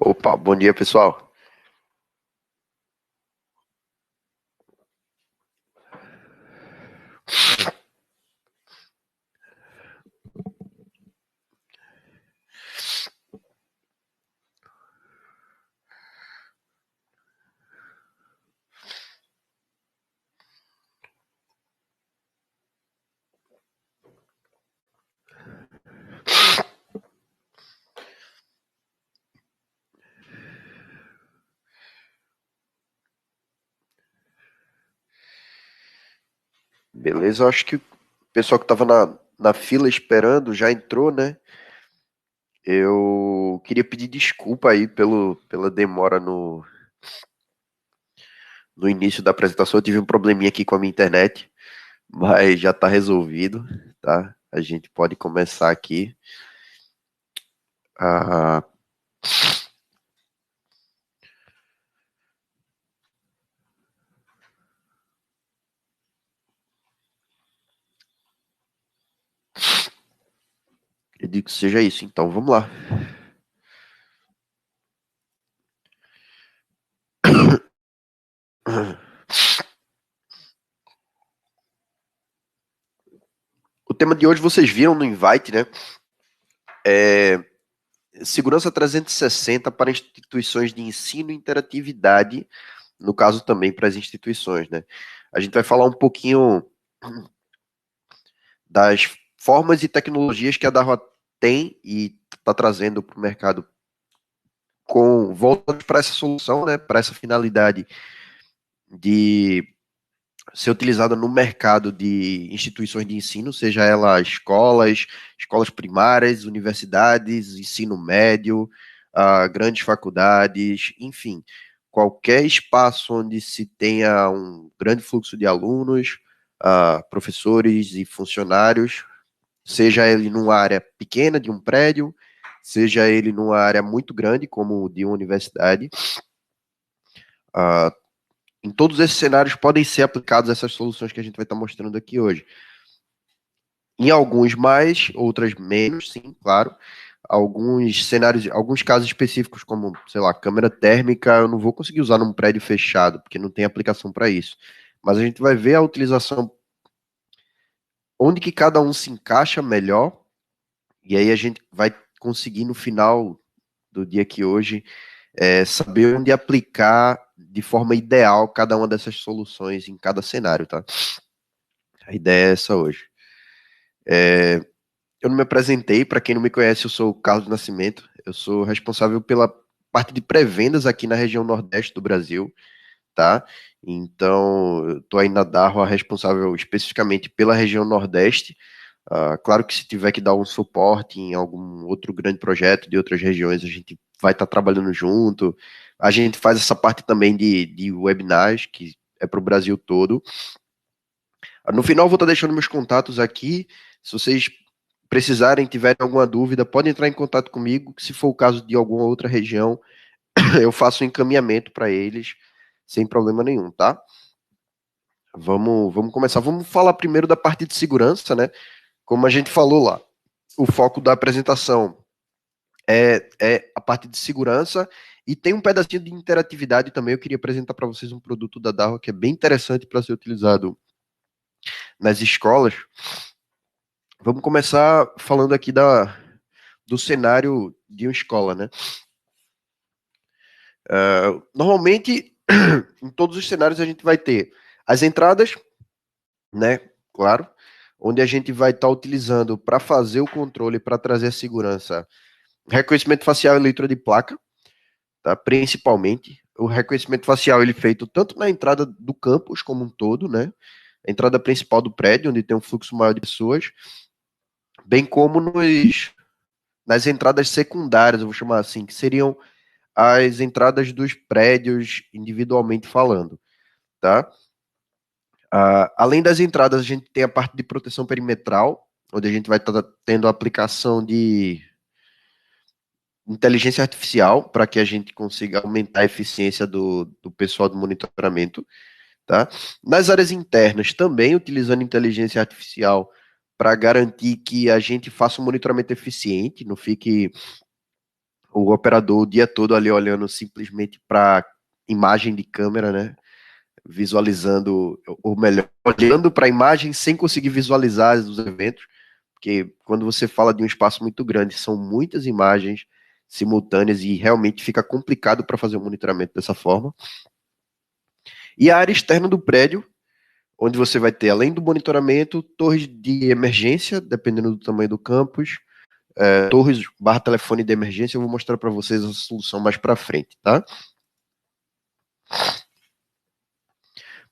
Opa, bom dia, pessoal. Beleza, eu acho que o pessoal que estava na fila esperando já entrou, né? Eu queria pedir desculpa aí pela demora no início da apresentação. Eu tive um probleminha aqui com a minha internet, mas já está resolvido, tá? A gente pode começar aqui. Ah, eu digo que seja isso, então vamos lá. O tema de hoje vocês viram no invite, né? É Segurança 360 para instituições de ensino e interatividade, no caso também para as instituições, né? A gente vai falar um pouquinho das formas e tecnologias que a Darwa tem e está trazendo para o mercado com voltados para essa solução, né? Para essa finalidade de ser utilizada no mercado de instituições de ensino, seja ela escolas primárias, universidades, ensino médio, grandes faculdades, enfim, qualquer espaço onde se tenha um grande fluxo de alunos, professores e funcionários, seja ele numa área pequena de um prédio, seja ele numa área muito grande, como de uma universidade, uh, em todos esses cenários podem ser aplicadas essas soluções que a gente vai estar mostrando aqui hoje. Em alguns mais, outras menos, sim, claro. Alguns cenários, alguns casos específicos, como, sei lá, câmera térmica, eu não vou conseguir usar num prédio fechado, porque não tem aplicação para isso. Mas a gente vai ver a utilização, onde que cada um se encaixa melhor, e aí a gente vai conseguir no final do dia que hoje saber onde aplicar de forma ideal cada uma dessas soluções em cada cenário, tá? A ideia é essa hoje. Eu não me apresentei, para quem não me conhece, eu sou o Carlos Nascimento, eu sou responsável pela parte de pré-vendas aqui na região Nordeste do Brasil, tá? Então, eu tô aí na Darwa responsável especificamente pela região Nordeste. Claro que se tiver que dar um suporte em algum outro grande projeto de outras regiões, a gente vai estar trabalhando junto. A gente faz essa parte também de webinars, que é para o Brasil todo. No final, eu vou estar deixando meus contatos aqui. Se vocês precisarem, tiverem alguma dúvida, podem entrar em contato comigo. Se for o caso de alguma outra região, eu faço um encaminhamento para eles, sem problema nenhum, tá? Vamos começar. Vamos falar primeiro da parte de segurança, né? Como a gente falou lá, o foco da apresentação é a parte de segurança e tem um pedacinho de interatividade também. Eu queria apresentar para vocês um produto da Darwa que é bem interessante para ser utilizado nas escolas. Vamos começar falando aqui do cenário de uma escola, né? Normalmente, em todos os cenários, a gente vai ter as entradas, né? Claro, onde a gente vai estar utilizando para fazer o controle, para trazer a segurança, reconhecimento facial e leitura de placa, tá? Principalmente. O reconhecimento facial ele é feito tanto na entrada do campus como um todo, né? A entrada principal do prédio, onde tem um fluxo maior de pessoas, bem como nas entradas secundárias, eu vou chamar assim, que seriam as entradas dos prédios individualmente falando, tá? Além das entradas, a gente tem a parte de proteção perimetral, onde a gente vai estar tendo a aplicação de inteligência artificial para que a gente consiga aumentar a eficiência do pessoal do monitoramento, tá? Nas áreas internas, também utilizando inteligência artificial para garantir que a gente faça um monitoramento eficiente, não fique o operador o dia todo ali olhando simplesmente para imagem de câmera, né? Visualizando, ou melhor, olhando para a imagem sem conseguir visualizar os eventos, porque quando você fala de um espaço muito grande, são muitas imagens simultâneas e realmente fica complicado para fazer o monitoramento dessa forma. E a área externa do prédio, onde você vai ter, além do monitoramento, torres de emergência, dependendo do tamanho do campus, torres barra telefone de emergência. Eu vou mostrar para vocês a solução mais para frente, tá?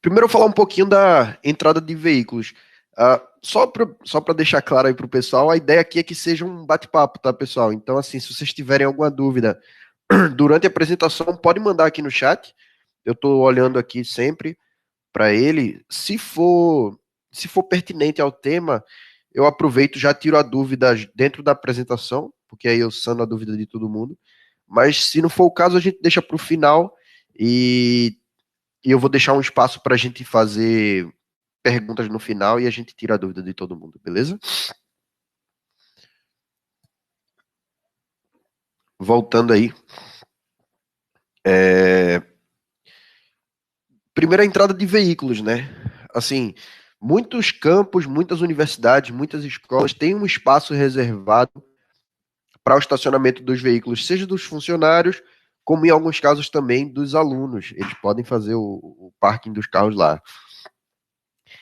Primeiro eu vou falar um pouquinho da entrada de veículos. Só para deixar claro aí para o pessoal, a ideia aqui é que seja um bate-papo, tá, pessoal? Então, assim, se vocês tiverem alguma dúvida durante a apresentação, pode mandar aqui no chat. Eu estou olhando aqui sempre para ele. Se for pertinente ao tema, eu aproveito, já tiro a dúvida dentro da apresentação, porque aí eu sano a dúvida de todo mundo. Mas se não for o caso, a gente deixa para o final e eu vou deixar um espaço para a gente fazer perguntas no final e a gente tira a dúvida de todo mundo, beleza? Voltando aí. Primeira entrada de veículos, né? Assim, muitos campos, muitas universidades, muitas escolas têm um espaço reservado para o estacionamento dos veículos, seja dos funcionários, como em alguns casos também dos alunos. Eles podem fazer o parking dos carros lá.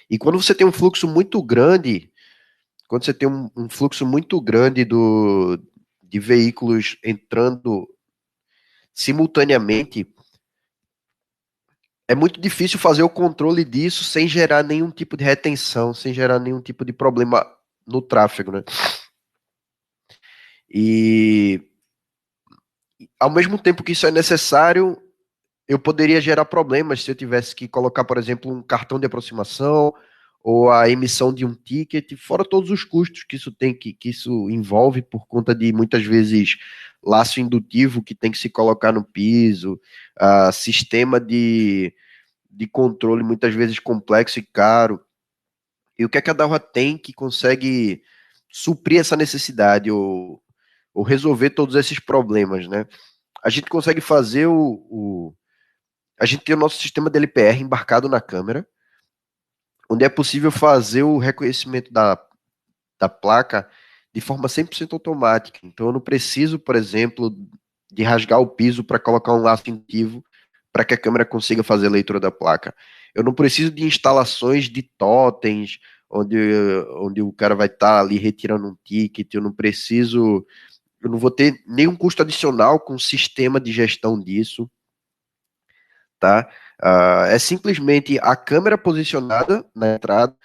E quando você tem um fluxo muito grande, quando você tem um fluxo muito grande de veículos entrando simultaneamente, é muito difícil fazer o controle disso sem gerar nenhum tipo de retenção, sem gerar nenhum tipo de problema no tráfego, né? E ao mesmo tempo que isso é necessário, eu poderia gerar problemas se eu tivesse que colocar, por exemplo, um cartão de aproximação ou a emissão de um ticket, fora todos os custos que isso tem, que isso envolve por conta de muitas vezes laço indutivo que tem que se colocar no piso, sistema de controle muitas vezes complexo e caro. E o que é que a Dalva tem que consegue suprir essa necessidade ou resolver todos esses problemas, né? A gente consegue fazer a gente tem o nosso sistema de LPR embarcado na câmera, onde é possível fazer o reconhecimento da placa de forma 100% automática. Então, eu não preciso, por exemplo, de rasgar o piso para colocar um laço indutivo para que a câmera consiga fazer a leitura da placa. Eu não preciso de instalações de totens, onde o cara vai estar ali retirando um ticket. Eu não vou ter nenhum custo adicional com o sistema de gestão disso, tá? É simplesmente a câmera posicionada na entrada,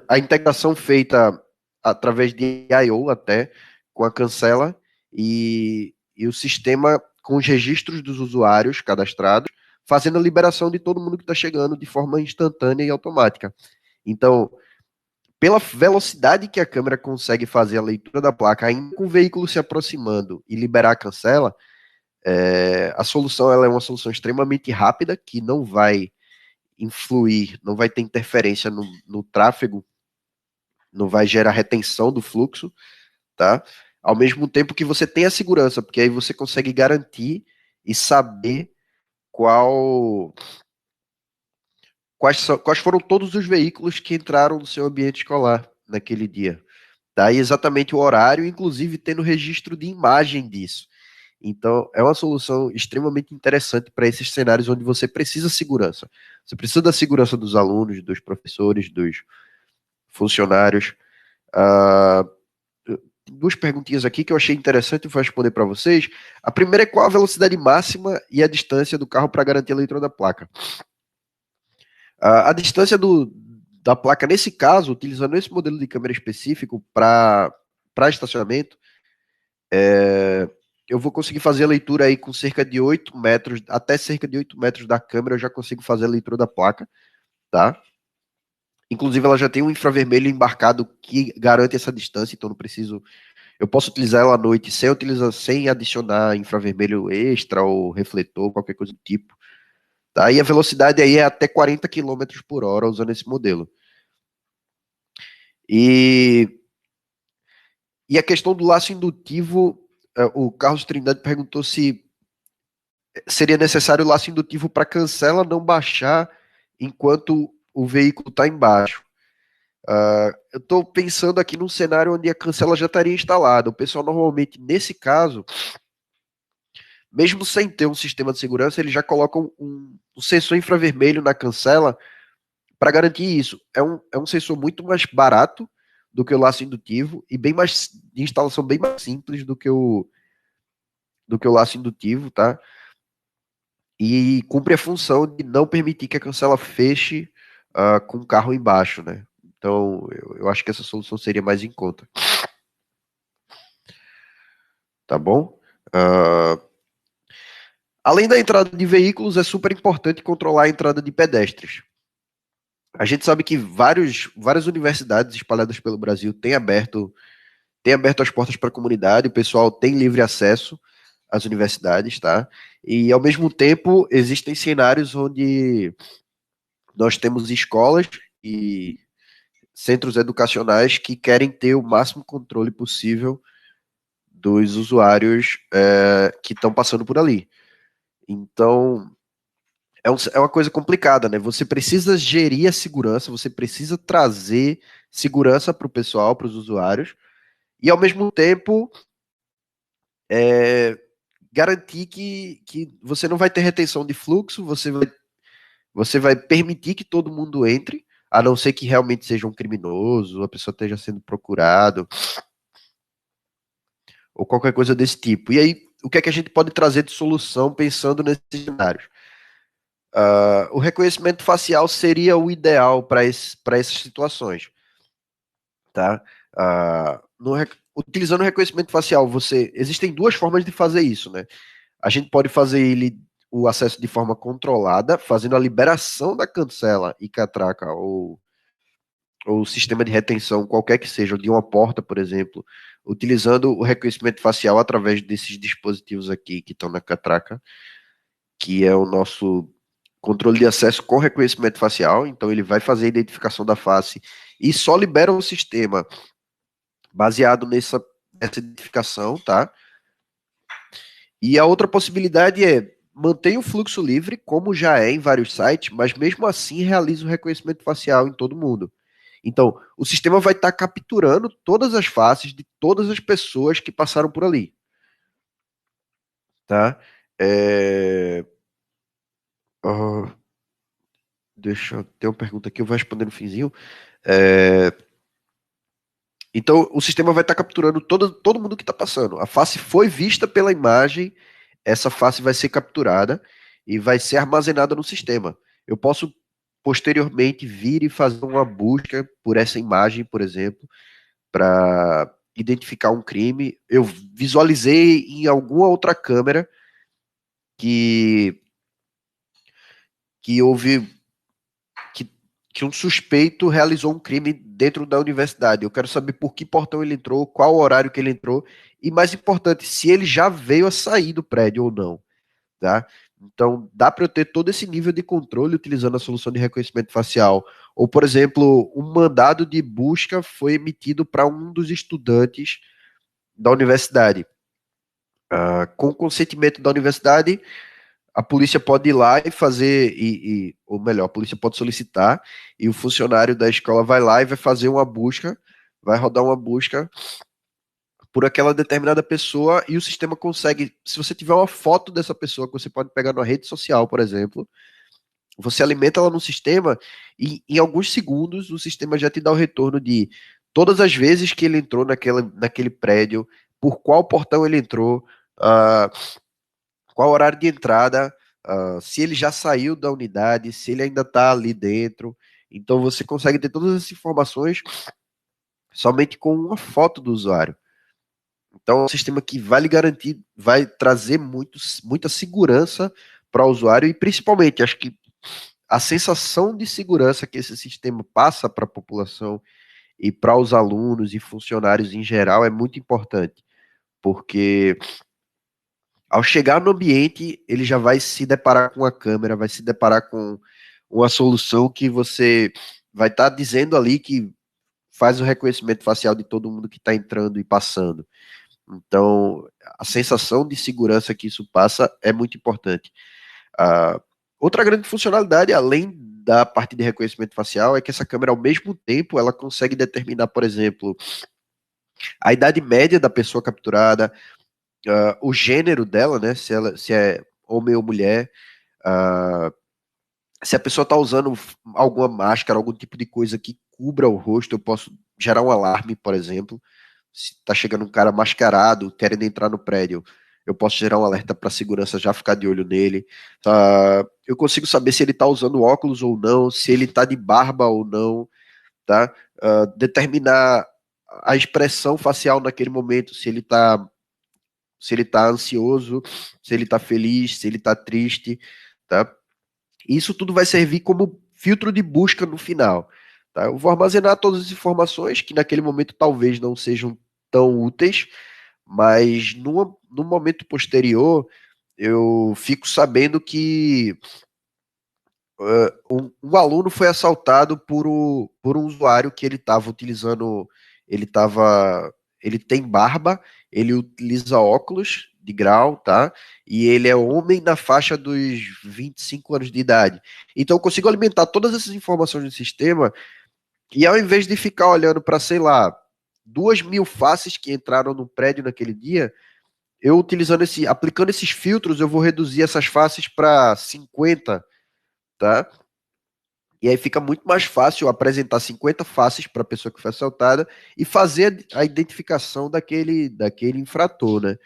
a integração feita através de I/O até com a cancela e o sistema com os registros dos usuários cadastrados, fazendo a liberação de todo mundo que está chegando de forma instantânea e automática. Então, pela velocidade que a câmera consegue fazer a leitura da placa, ainda com o veículo se aproximando e liberar a cancela, a solução ela é uma solução extremamente rápida, que não vai influir, não vai ter interferência no tráfego, não vai gerar retenção do fluxo, tá? Ao mesmo tempo que você tem a segurança, porque aí você consegue garantir e saber qual, quais foram todos os veículos que entraram no seu ambiente escolar naquele dia. Tá? E exatamente o horário, inclusive tendo registro de imagem disso. Então, é uma solução extremamente interessante para esses cenários onde você precisa segurança. Você precisa da segurança dos alunos, dos professores, dos funcionários. Ah, duas perguntinhas aqui que eu achei interessante e vou responder para vocês. A primeira é qual a velocidade máxima e a distância do carro para garantir a leitura da placa. A distância da placa, nesse caso, utilizando esse modelo de câmera específico para estacionamento, eu vou conseguir fazer a leitura aí com cerca de 8 metros, até cerca de 8 metros da câmera, eu já consigo fazer a leitura da placa, tá? Inclusive, ela já tem um infravermelho embarcado que garante essa distância, então não preciso. Eu posso utilizar ela à noite sem adicionar infravermelho extra ou refletor, qualquer coisa do tipo. Tá? E a velocidade aí é até 40 quilômetros por hora usando esse modelo. E a questão do laço indutivo, o Carlos Trindade perguntou se seria necessário o laço indutivo para cancela não baixar enquanto o veículo está embaixo. Eu estou pensando aqui num cenário onde a cancela já estaria instalada. O pessoal normalmente, nesse caso, mesmo sem ter um sistema de segurança, eles já colocam um sensor infravermelho na cancela para garantir isso. É um sensor muito mais barato do que o laço indutivo e bem mais de instalação bem mais simples do que o laço indutivo, tá? E cumpre a função de não permitir que a cancela feche com o carro embaixo, né? Então, eu acho que essa solução seria mais em conta. Tá bom? Além da entrada de veículos, é super importante controlar a entrada de pedestres. A gente sabe que várias universidades espalhadas pelo Brasil têm aberto as portas para a comunidade, o pessoal tem livre acesso às universidades, tá? E, ao mesmo tempo, existem cenários onde nós temos escolas e centros educacionais que querem ter o máximo controle possível dos usuários que estão passando por ali. Então, é uma coisa complicada, né? Você precisa gerir a segurança, você precisa trazer segurança para o pessoal, para os usuários, e ao mesmo tempo garantir que você não vai ter retenção de fluxo, você vai permitir que todo mundo entre, a não ser que realmente seja um criminoso, a pessoa esteja sendo procurado, ou qualquer coisa desse tipo. E aí, o que é que a gente pode trazer de solução pensando nesses cenários? O reconhecimento facial seria o ideal para essas situações, tá? Utilizando o reconhecimento facial, existem duas formas de fazer isso, né? A gente pode fazer o acesso de forma controlada, fazendo a liberação da cancela e catraca ou sistema de retenção, qualquer que seja, de uma porta, por exemplo, utilizando o reconhecimento facial através desses dispositivos aqui que estão na catraca, que é o nosso controle de acesso com reconhecimento facial. Então ele vai fazer a identificação da face e só libera o sistema baseado nessa identificação, tá? E a outra possibilidade é manter o fluxo livre, como já é em vários sites, mas mesmo assim realiza o reconhecimento facial em todo mundo. Então, o sistema vai estar capturando todas as faces de todas as pessoas que passaram por ali, tá? É... ah, deixa eu ter uma pergunta aqui, eu vou responder no finzinho. É... Então, o sistema vai estar capturando todo mundo que está passando. A face foi vista pela imagem, essa face vai ser capturada e vai ser armazenada no sistema. Eu posso posteriormente vir e fazer uma busca por essa imagem, por exemplo, para identificar um crime. Eu visualizei em alguma outra câmera que, que houve que, que um suspeito realizou um crime dentro da universidade. Eu quero saber por que portão ele entrou, qual horário que ele entrou e, mais importante, se ele já veio a sair do prédio ou não, tá? Então, dá para eu ter todo esse nível de controle utilizando a solução de reconhecimento facial. Ou, por exemplo, um mandado de busca foi emitido para um dos estudantes da universidade. Com o consentimento da universidade, a polícia pode ir lá e fazer, ou melhor, a polícia pode solicitar, e o funcionário da escola vai lá e vai fazer uma busca, vai rodar uma busca por aquela determinada pessoa, e o sistema consegue, se você tiver uma foto dessa pessoa que você pode pegar na rede social, por exemplo, você alimenta ela no sistema, e em alguns segundos o sistema já te dá o retorno de todas as vezes que ele entrou naquele prédio, por qual portão ele entrou, uh, qual o horário de entrada, se ele já saiu da unidade, se ele ainda está ali dentro. Então você consegue ter todas essas informações somente com uma foto do usuário. Então é um sistema que vai lhe garantir, vai trazer muita segurança para o usuário e principalmente, acho que a sensação de segurança que esse sistema passa para a população e para os alunos e funcionários em geral é muito importante, porque ao chegar no ambiente, ele já vai se deparar com a câmera, vai se deparar com uma solução que você vai estar dizendo ali que faz o reconhecimento facial de todo mundo que está entrando e passando. Então, a sensação de segurança que isso passa é muito importante. Outra grande funcionalidade, além da parte de reconhecimento facial, é que essa câmera, ao mesmo tempo, ela consegue determinar, por exemplo, a idade média da pessoa capturada, o gênero dela, né? Se é homem ou mulher, uh, se a pessoa está usando alguma máscara, algum tipo de coisa que cubra o rosto, eu posso gerar um alarme, por exemplo. Se está chegando um cara mascarado, querendo entrar no prédio, eu posso gerar um alerta para a segurança já ficar de olho nele. Eu consigo saber se ele está usando óculos ou não, se ele está de barba ou não, tá? Determinar a expressão facial naquele momento, se ele tá ansioso, se ele tá feliz, se ele tá triste, tá? Isso tudo vai servir como filtro de busca no final, tá? Eu vou armazenar todas as informações que naquele momento talvez não sejam tão úteis, mas no momento posterior eu fico sabendo que um aluno foi assaltado por um usuário que ele estava utilizando, ele estava, ele tem barba, ele utiliza óculos de grau, tá? E ele é homem na faixa dos 25 anos de idade. Então eu consigo alimentar todas essas informações no sistema e ao invés de ficar olhando para, sei lá, 2.000 faces que entraram no prédio naquele dia, eu aplicando esses filtros, eu vou reduzir essas faces para 50, tá? E aí fica muito mais fácil apresentar 50 faces para a pessoa que foi assaltada e fazer a identificação daquele infrator, né?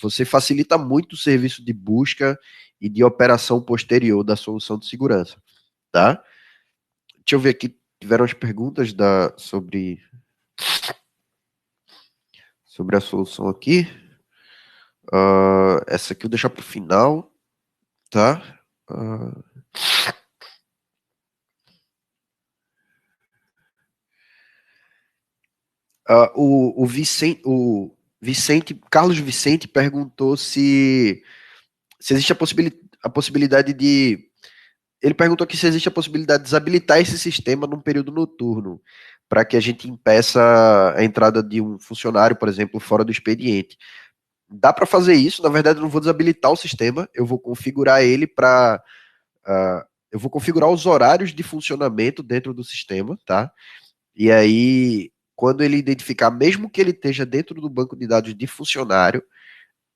Você facilita muito o serviço de busca e de operação posterior da solução de segurança, tá? Deixa eu ver aqui, tiveram as perguntas sobre a solução aqui. Essa aqui eu vou deixar para o final, tá? Uh, o Carlos Vicente perguntou se existe a possibilidade de. Ele perguntou aqui se existe a possibilidade de desabilitar esse sistema num período noturno, para que a gente impeça a entrada de um funcionário, por exemplo, fora do expediente. Dá para fazer isso, na verdade, eu não vou desabilitar o sistema, eu vou configurar ele para. Eu vou configurar os horários de funcionamento dentro do sistema, tá? E aí, quando ele identificar, mesmo que ele esteja dentro do banco de dados de funcionário,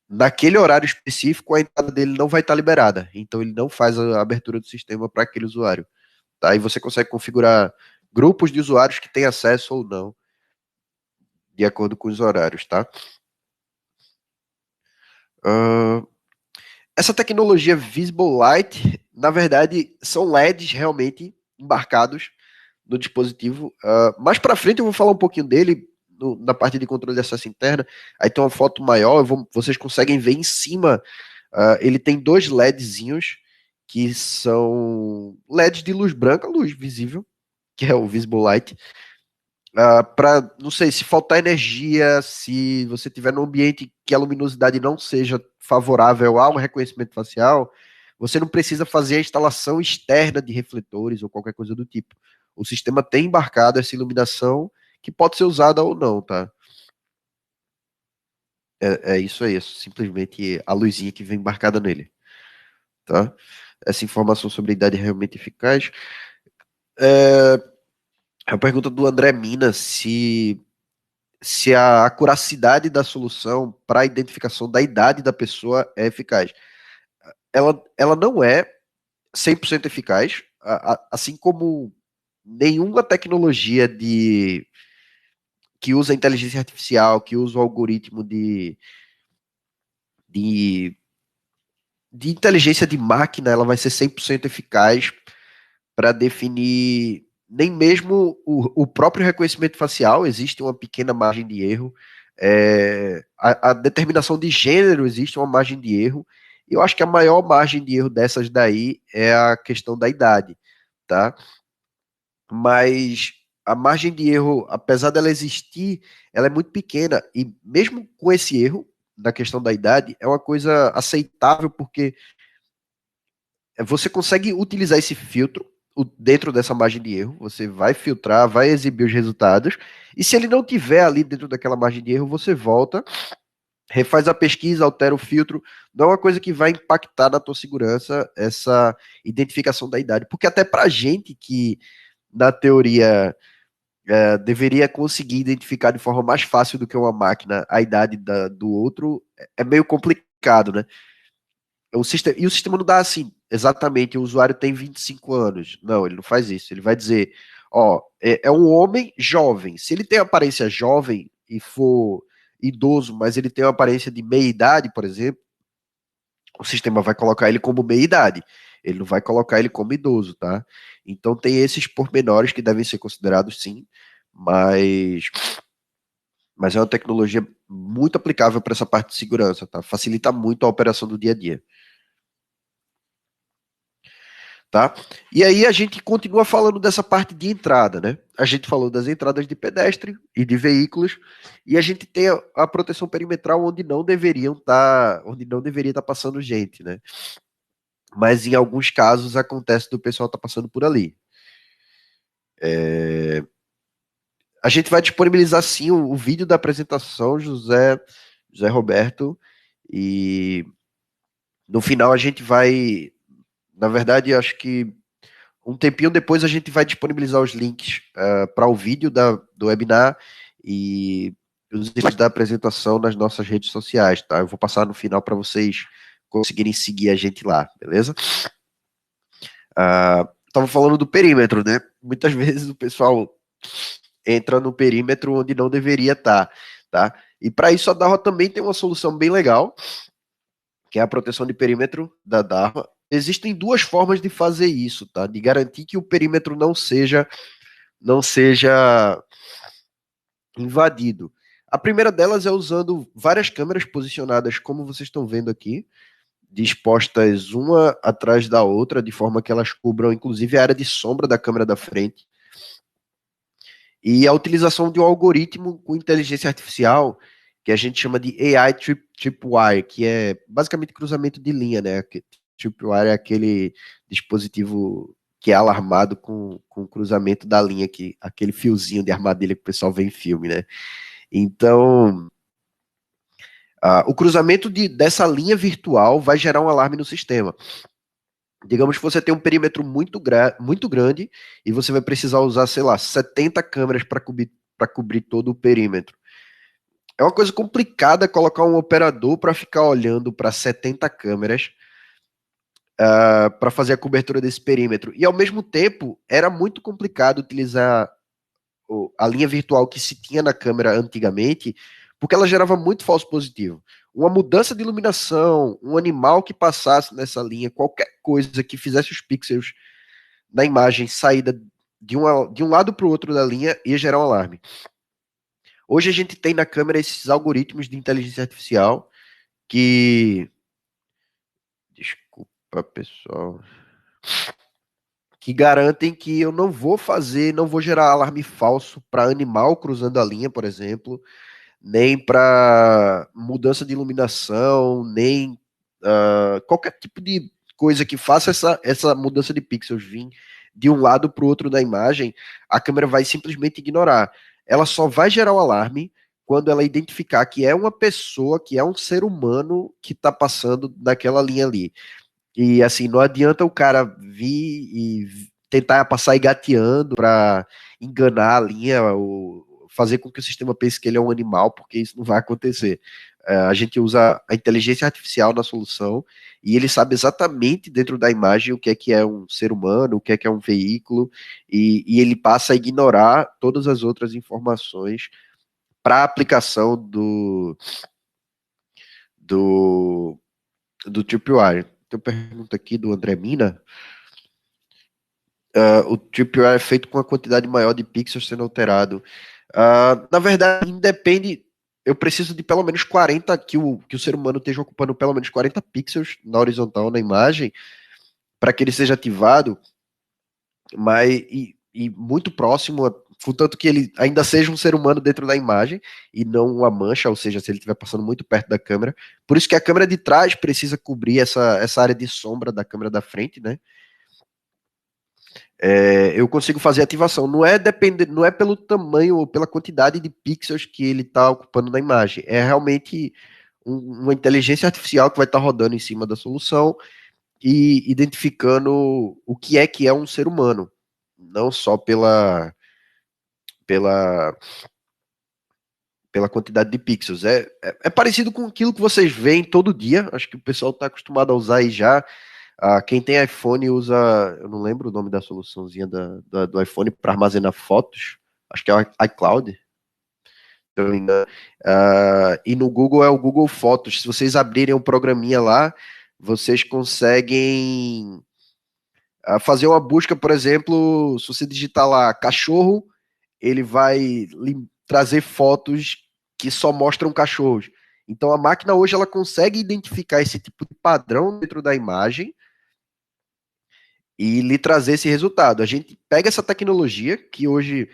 naquele horário específico, a entrada dele não vai estar liberada. Então, ele não faz a abertura do sistema para aquele usuário. Tá? E você consegue configurar grupos de usuários que têm acesso ou não, de acordo com os horários, tá? Uh, essa tecnologia Visible Light, na verdade, são LEDs realmente embarcados no dispositivo. Mais para frente eu vou falar um pouquinho dele na parte de controle de acesso interna. Aí tem uma foto maior, vocês conseguem ver em cima. Ele tem dois LEDzinhos que são LEDs de luz branca, luz visível, que é o Visible Light. Para, não sei, se faltar energia, se você tiver num ambiente que a luminosidade não seja favorável ao reconhecimento facial, você não precisa fazer a instalação externa de refletores ou qualquer coisa do tipo. O sistema tem embarcado essa iluminação que pode ser usada ou não, tá? É isso aí, é simplesmente a luzinha que vem embarcada nele, tá? Essa informação sobre a idade é realmente eficaz. A pergunta do André Mina se a acuracidade da solução para a identificação da idade da pessoa é eficaz. Ela não é 100% eficaz, assim como nenhuma tecnologia que usa inteligência artificial, que usa o algoritmo de, de inteligência de máquina, ela vai ser 100% eficaz para definir nem mesmo o próprio reconhecimento facial, existe uma pequena margem de erro. A determinação de gênero existe uma margem de erro. E eu acho que a maior margem de erro dessas daí é a questão da idade, tá? Mas a margem de erro, apesar dela existir, ela é muito pequena. E mesmo com esse erro, na questão da idade, é uma coisa aceitável, porque você consegue utilizar esse filtro. dentro dessa margem de erro, você vai filtrar, vai exibir os resultados, e se ele não tiver ali dentro daquela margem de erro, você volta, refaz a pesquisa, altera o filtro, não é uma coisa que vai impactar na tua segurança essa identificação da idade, porque até pra gente que, na teoria, deveria conseguir identificar de forma mais fácil do que uma máquina a idade do outro, é meio complicado, né? E o sistema não dá assim, exatamente, o usuário tem 25 anos. Não, ele não faz isso. Ele vai dizer, ó, é um homem jovem. Se ele tem aparência jovem e for idoso, mas ele tem uma aparência de meia-idade, por exemplo, o sistema vai colocar ele como meia-idade. Ele não vai colocar ele como idoso, tá? Então tem esses pormenores que devem ser considerados, sim, mas, mas é uma tecnologia muito aplicável para essa parte de segurança, tá? Facilita muito a operação do dia a dia. Tá? E aí a gente continua falando dessa parte de entrada, né? A gente falou das entradas de pedestre e de veículos, e a gente tem a proteção perimetral onde não deveria estar passando gente, né? Mas em alguns casos acontece do pessoal estar passando por ali. A gente vai disponibilizar sim o vídeo da apresentação, José Roberto, e no final a gente vai, na verdade, acho que um tempinho depois a gente vai disponibilizar os links para o vídeo do webinar e os links da apresentação nas nossas redes sociais, tá? Eu vou passar no final para vocês conseguirem seguir a gente lá, beleza? Tava falando do perímetro, né? Muitas vezes o pessoal entra no perímetro onde não deveria estar, tá? E para isso a Darwa também tem uma solução bem legal, que é a proteção de perímetro da Darwa. Existem duas formas de fazer isso, tá? De garantir que o perímetro não seja invadido. A primeira delas é usando várias câmeras posicionadas, como vocês estão vendo aqui, dispostas uma atrás da outra, de forma que elas cubram, inclusive, a área de sombra da câmera da frente. E a utilização de um algoritmo com inteligência artificial, que a gente chama de AI Tripwire, que é basicamente cruzamento de linha, né? Tripwire é aquele dispositivo que é alarmado com o cruzamento da linha, aquele fiozinho de armadilha que o pessoal vê em filme, né? Então, o cruzamento dessa linha virtual vai gerar um alarme no sistema. Digamos que você tem um perímetro muito grande e você vai precisar usar, sei lá, 70 câmeras para cobrir todo o perímetro. É uma coisa complicada colocar um operador para ficar olhando para 70 câmeras para fazer a cobertura desse perímetro. E ao mesmo tempo, era muito complicado utilizar a linha virtual que se tinha na câmera antigamente, porque ela gerava muito falso positivo. Uma mudança de iluminação, um animal que passasse nessa linha, qualquer coisa que fizesse os pixels na imagem saída de um lado para o outro da linha ia gerar um alarme. Hoje a gente tem na câmera esses algoritmos de inteligência artificial que. Desculpa, pessoal. Que garantem que eu não vou gerar alarme falso para animal cruzando a linha, por exemplo, nem para mudança de iluminação, nem qualquer tipo de coisa que faça essa mudança de pixels vir de um lado para o outro da imagem, a câmera vai simplesmente ignorar. Ela só vai gerar o alarme quando ela identificar que é uma pessoa, que é um ser humano que está passando naquela linha ali. E assim, não adianta o cara vir e tentar passar engateando para enganar a linha ou fazer com que o sistema pense que ele é um animal, porque isso não vai acontecer. A gente usa a inteligência artificial na solução e ele sabe exatamente dentro da imagem o que é um ser humano, o que é um veículo, e ele passa a ignorar todas as outras informações para a aplicação do, do Tripwire. Tem uma pergunta aqui do André Mina. O Tripwire é feito com uma quantidade maior de pixels sendo alterado. Na verdade, independe. Eu preciso de pelo menos 40, que o ser humano esteja ocupando pelo menos 40 pixels na horizontal na imagem, para que ele seja ativado, mas e muito próximo, contanto que ele ainda seja um ser humano dentro da imagem e não uma mancha, ou seja, se ele estiver passando muito perto da câmera. Por isso que a câmera de trás precisa cobrir essa área de sombra da câmera da frente, né? eu consigo fazer ativação. Não é pelo tamanho ou pela quantidade de pixels que ele está ocupando na imagem. É realmente uma inteligência artificial que vai estar rodando em cima da solução e identificando o que é um ser humano, não só pela, pela quantidade de pixels. É parecido com aquilo que vocês veem todo dia. Acho que o pessoal está acostumado a usar aí já. Quem tem iPhone usa, eu não lembro o nome da soluçãozinha do iPhone para armazenar fotos. Acho que é o iCloud, se eu não me engano. E no Google é o Google Fotos. Se vocês abrirem um programinha lá, vocês conseguem fazer uma busca, por exemplo, se você digitar lá cachorro, ele vai trazer fotos que só mostram cachorros. Então a máquina hoje ela consegue identificar esse tipo de padrão dentro da imagem e lhe trazer esse resultado. A gente pega essa tecnologia que hoje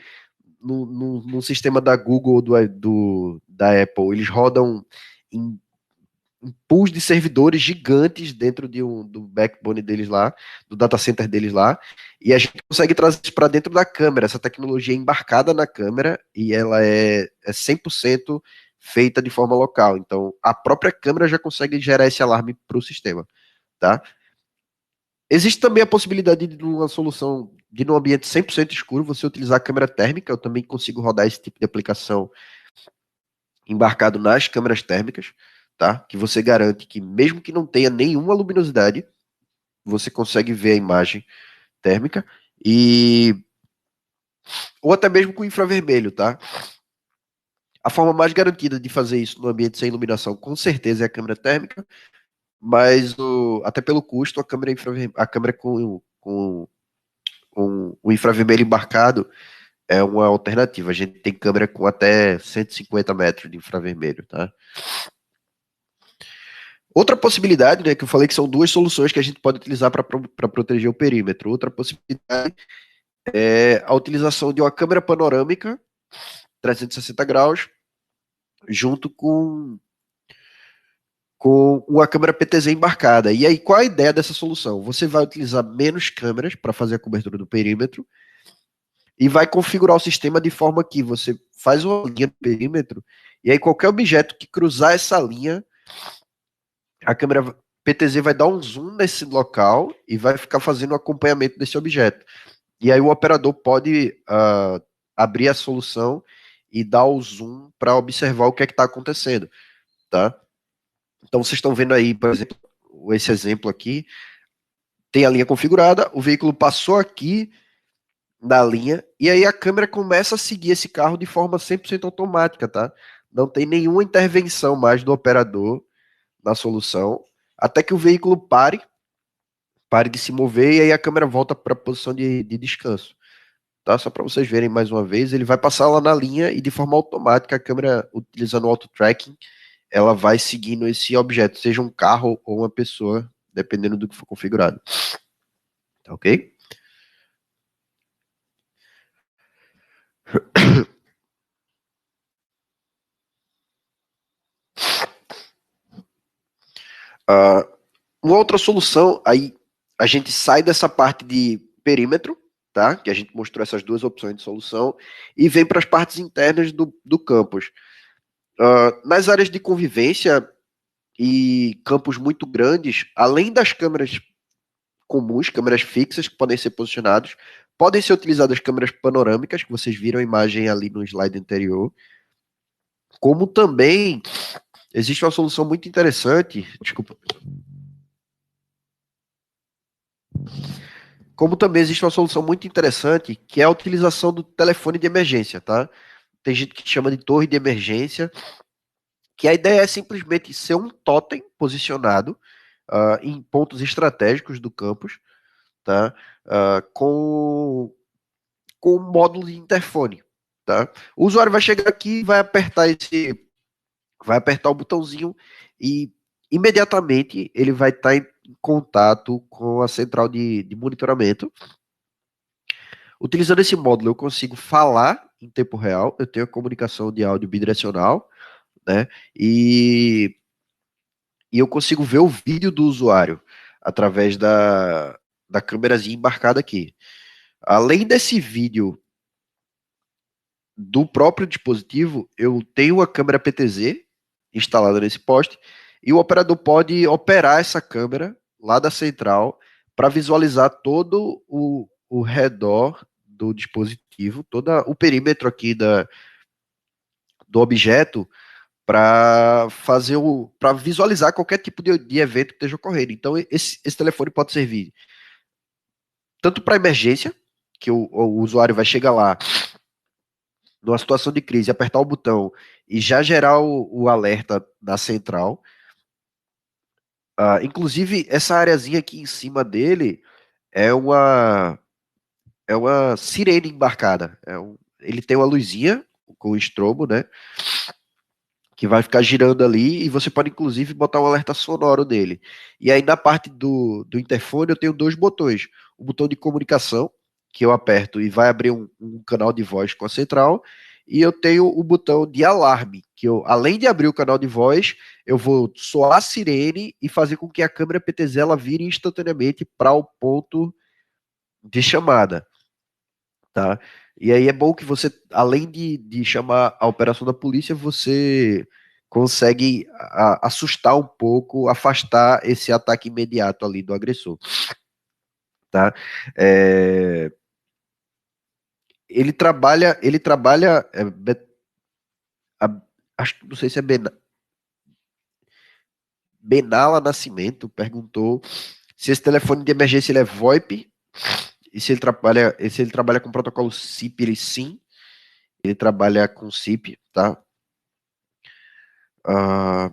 no sistema da Google da Apple eles rodam em pools de servidores gigantes dentro do backbone deles lá, do data center deles lá, e a gente consegue trazer isso para dentro da câmera. Essa tecnologia é embarcada na câmera e ela é 100% feita de forma local. Então, a própria câmera já consegue gerar esse alarme para o sistema, tá? Existe também a possibilidade de uma solução de num ambiente 100% escuro você utilizar a câmera térmica. Eu também consigo rodar esse tipo de aplicação embarcado nas câmeras térmicas, tá? Que você garante que mesmo que não tenha nenhuma luminosidade, você consegue ver a imagem térmica e ou até mesmo com infravermelho, tá? A forma mais garantida de fazer isso no ambiente sem iluminação, com certeza, é a câmera térmica, mas até pelo custo, a câmera com o infravermelho embarcado é uma alternativa. A gente tem câmera com até 150 metros de infravermelho, tá? Outra possibilidade, né, que eu falei que são duas soluções que a gente pode utilizar para proteger o perímetro. Outra possibilidade é a utilização de uma câmera panorâmica 360 graus junto com uma câmera PTZ embarcada. E aí, qual a ideia dessa solução? Você vai utilizar menos câmeras para fazer a cobertura do perímetro e vai configurar o sistema de forma que você faz uma linha no perímetro e aí qualquer objeto que cruzar essa linha, a câmera PTZ vai dar um zoom nesse local e vai ficar fazendo o acompanhamento desse objeto. E aí o operador pode abrir a solução e dar o zoom para observar o que é que está acontecendo, tá? Então vocês estão vendo aí, por exemplo, esse exemplo aqui, tem a linha configurada, o veículo passou aqui na linha, e aí a câmera começa a seguir esse carro de forma 100% automática, tá? Não tem nenhuma intervenção mais do operador na solução, até que o veículo pare de se mover, e aí a câmera volta para a posição de descanso. Tá? Só para vocês verem mais uma vez, ele vai passar lá na linha e de forma automática a câmera, utilizando o auto-tracking, ela vai seguindo esse objeto, seja um carro ou uma pessoa, dependendo do que for configurado. Tá ok? Uh, uma outra solução, aí a gente sai dessa parte de perímetro, tá? Que a gente mostrou essas duas opções de solução, e vem para as partes internas do campus. Nas áreas de convivência e campos muito grandes, além das câmeras comuns, câmeras fixas que podem ser posicionadas, podem ser utilizadas câmeras panorâmicas, que vocês viram a imagem ali no slide anterior, como também existe uma solução muito interessante, desculpa, como também existe uma solução muito interessante, que é a utilização do telefone de emergência, tá? Tem gente que chama de torre de emergência, que a ideia é simplesmente ser um totem posicionado em pontos estratégicos do campus, tá? Com um módulo de interfone, tá? O usuário vai chegar aqui, vai apertar o botãozinho e imediatamente ele vai estar em contato com a central de monitoramento. Utilizando esse módulo, eu consigo falar em tempo real, eu tenho a comunicação de áudio bidirecional, né? E eu consigo ver o vídeo do usuário através da câmerazinha embarcada aqui. Além desse vídeo do próprio dispositivo, eu tenho a câmera PTZ instalada nesse poste e o operador pode operar essa câmera lá da central para visualizar todo o redor do dispositivo, todo o perímetro aqui do objeto para fazer para visualizar qualquer tipo de evento que esteja ocorrendo. Então, esse telefone pode servir tanto para emergência, que o usuário vai chegar lá numa situação de crise, apertar o botão e já gerar o alerta da central. Inclusive, essa areazinha aqui em cima dele é uma, é uma sirene embarcada. Ele tem uma luzinha com estrobo, né? Que vai ficar girando ali e você pode inclusive botar um alerta sonoro nele. E aí na parte do interfone eu tenho dois botões. O botão de comunicação, que eu aperto e vai abrir um canal de voz com a central, e eu tenho o botão de alarme, que eu, além de abrir o canal de voz, eu vou soar a sirene e fazer com que a câmera PTZ ela vire instantaneamente para o ponto de chamada, tá? E aí é bom que você, além de chamar a operação da polícia, você consegue assustar um pouco, afastar esse ataque imediato ali do agressor, tá? É, ele trabalha, a- acho, não sei se é Benala Nascimento perguntou se esse telefone de emergência ele é VoIP e se ele trabalha com protocolo SIP, ele sim, ele trabalha com SIP, tá? Ah,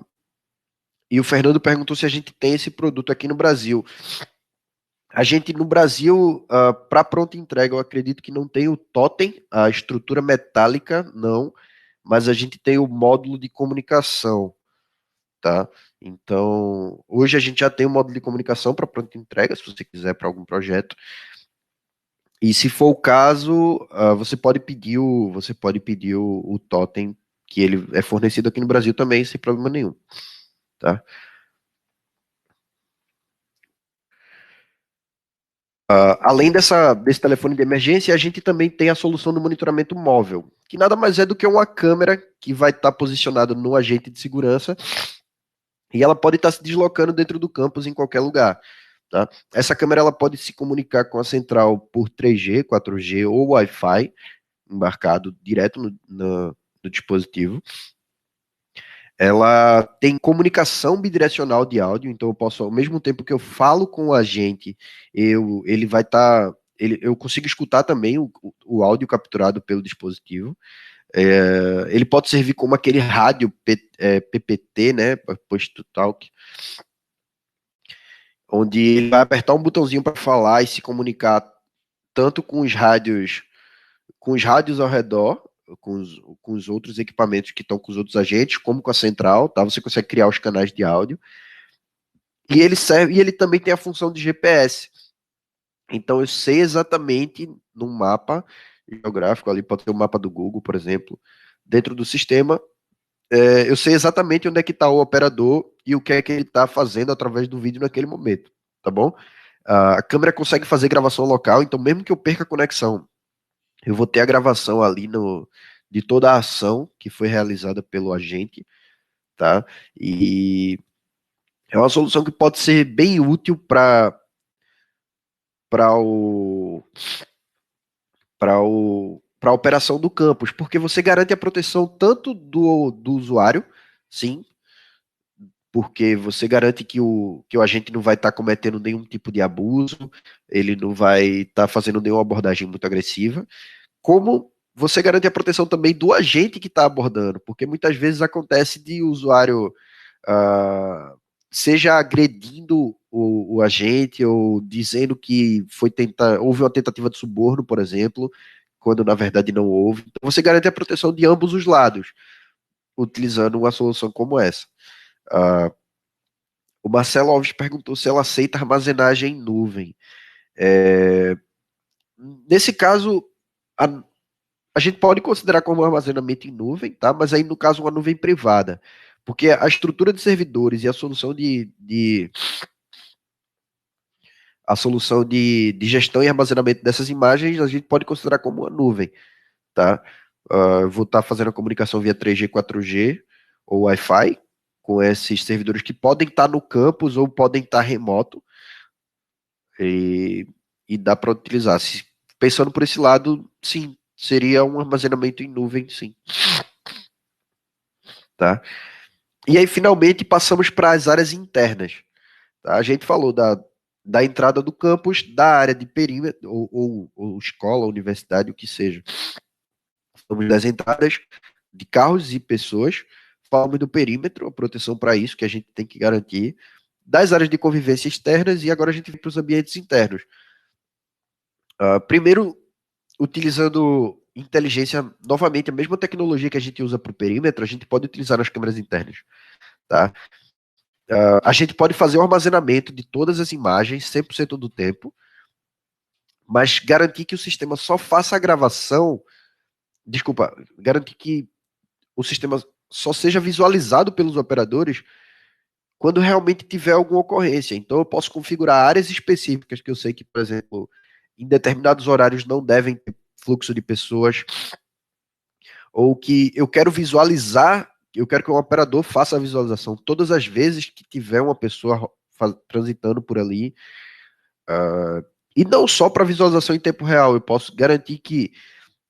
e o Fernando perguntou se a gente tem esse produto aqui no Brasil. A gente, no Brasil, para pronta entrega, eu acredito que não tem o totem, a estrutura metálica, não, mas a gente tem o módulo de comunicação, tá? Então, hoje a gente já tem o módulo de comunicação para pronta entrega, se você quiser para algum projeto. E se for o caso, você pode pedir o totem, que ele é fornecido aqui no Brasil também, sem problema nenhum, tá? Além desse telefone de emergência, a gente também tem a solução do monitoramento móvel, que nada mais é do que uma câmera que vai estar posicionada no agente de segurança e ela pode estar se deslocando dentro do campus em qualquer lugar. Tá? Essa câmera ela pode se comunicar com a central por 3G, 4G ou Wi-Fi, embarcado direto no dispositivo. Ela tem comunicação bidirecional de áudio, então eu posso, ao mesmo tempo que eu falo com o agente, ele vai estar. Eu consigo escutar também o áudio capturado pelo dispositivo. Ele pode servir como aquele rádio PPT, né? Push to Talk, onde ele vai apertar um botãozinho para falar e se comunicar tanto com os rádios ao redor, com os outros equipamentos que estão com os outros agentes, como com a central, tá? Você consegue criar os canais de áudio. E ele também tem a função de GPS. Então eu sei exatamente num mapa geográfico, ali pode ser o mapa do Google, por exemplo, dentro do sistema, eu sei exatamente onde é que está o operador e o que é que ele está fazendo através do vídeo naquele momento, tá bom? A câmera consegue fazer gravação local, então mesmo que eu perca a conexão, eu vou ter a gravação ali de toda a ação que foi realizada pelo agente, tá? E é uma solução que pode ser bem útil para o para a operação do campus, porque você garante a proteção tanto do usuário, sim, porque você garante que o agente não vai estar cometendo nenhum tipo de abuso, ele não vai estar fazendo nenhuma abordagem muito agressiva, como você garante a proteção também do agente que está abordando, porque muitas vezes acontece de o usuário seja agredindo o agente ou dizendo que houve uma tentativa de suborno, por exemplo, quando na verdade não houve. Então você garante a proteção de ambos os lados, utilizando uma solução como essa. Ah, o Marcelo Alves perguntou se ela aceita armazenagem em nuvem. É, nesse caso, a, a gente pode considerar como armazenamento em nuvem, tá? Mas aí no caso uma nuvem privada, porque a estrutura de servidores e a solução a solução de gestão e armazenamento dessas imagens a gente pode considerar como uma nuvem, tá? Eu vou estar fazendo a comunicação via 3G, 4G ou Wi-Fi com esses servidores que podem estar no campus ou podem estar remoto e, e dá para utilizar. Pensando por esse lado, sim, seria um armazenamento em nuvem, sim, tá? E aí, finalmente, passamos para as áreas internas. Tá? A gente falou da entrada do campus, da área de perímetro, ou escola, universidade, o que seja. Falamos das entradas de carros e pessoas, falamos do perímetro, a proteção para isso, que a gente tem que garantir, das áreas de convivência externas, e agora a gente vem para os ambientes internos. Primeiro, utilizando inteligência, novamente, a mesma tecnologia que a gente usa para o perímetro, a gente pode utilizar nas câmeras internas. Tá? A gente pode fazer o armazenamento de todas as imagens 100% do tempo, mas garantir que o sistema só faça a gravação, desculpa, garantir que o sistema só seja visualizado pelos operadores quando realmente tiver alguma ocorrência. Então eu posso configurar áreas específicas que eu sei que, por exemplo, em determinados horários não devem ter fluxo de pessoas, ou que eu quero visualizar, eu quero que o operador faça a visualização todas as vezes que tiver uma pessoa transitando por ali. E não só para visualização em tempo real, eu posso garantir que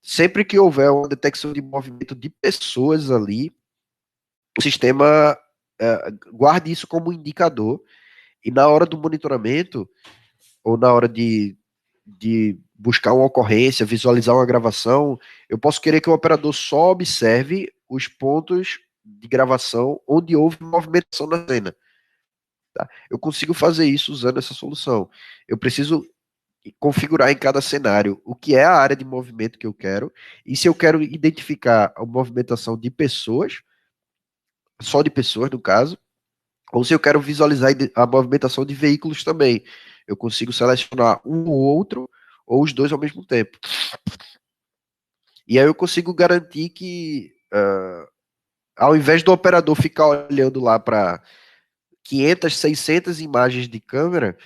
sempre que houver uma detecção de movimento de pessoas ali, o sistema guarde isso como indicador e na hora do monitoramento ou na hora de buscar uma ocorrência, visualizar uma gravação, eu posso querer que o operador só observe os pontos de gravação onde houve movimentação na cena. Tá? Eu consigo fazer isso usando essa solução. Eu preciso configurar em cada cenário o que é a área de movimento que eu quero, e se eu quero identificar a movimentação de pessoas, só de pessoas no caso, ou se eu quero visualizar a movimentação de veículos também. Eu consigo selecionar um ou outro, ou os dois ao mesmo tempo. E aí eu consigo garantir que, ao invés do operador ficar olhando lá para 500, 600 imagens de câmera,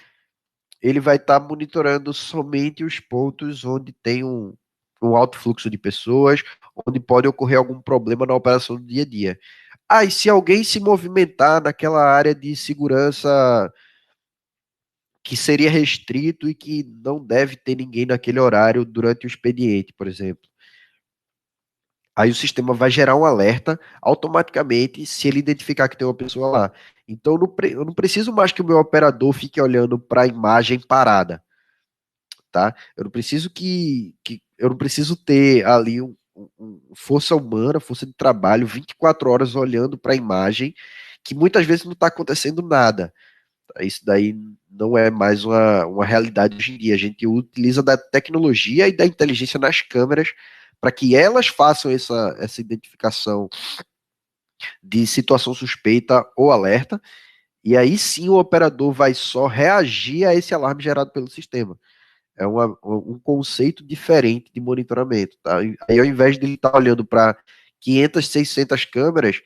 ele vai estar monitorando somente os pontos onde tem um alto fluxo de pessoas, onde pode ocorrer algum problema na operação do dia a dia. E se alguém se movimentar naquela área de segurança que seria restrito e que não deve ter ninguém naquele horário durante o expediente, por exemplo. Aí o sistema vai gerar um alerta automaticamente se ele identificar que tem uma pessoa lá. Então eu não preciso mais que o meu operador fique olhando para a imagem parada, tá? Eu não preciso ter ali força humana, força de trabalho, 24 horas olhando para a imagem, que muitas vezes não está acontecendo nada. Isso daí não é mais uma realidade hoje em dia. A gente utiliza da tecnologia e da inteligência nas câmeras para que elas façam essa identificação de situação suspeita ou alerta, e aí sim o operador vai só reagir a esse alarme gerado pelo sistema. É um conceito diferente de monitoramento, tá? Aí ao invés de ele estar olhando para 500, 600 câmeras,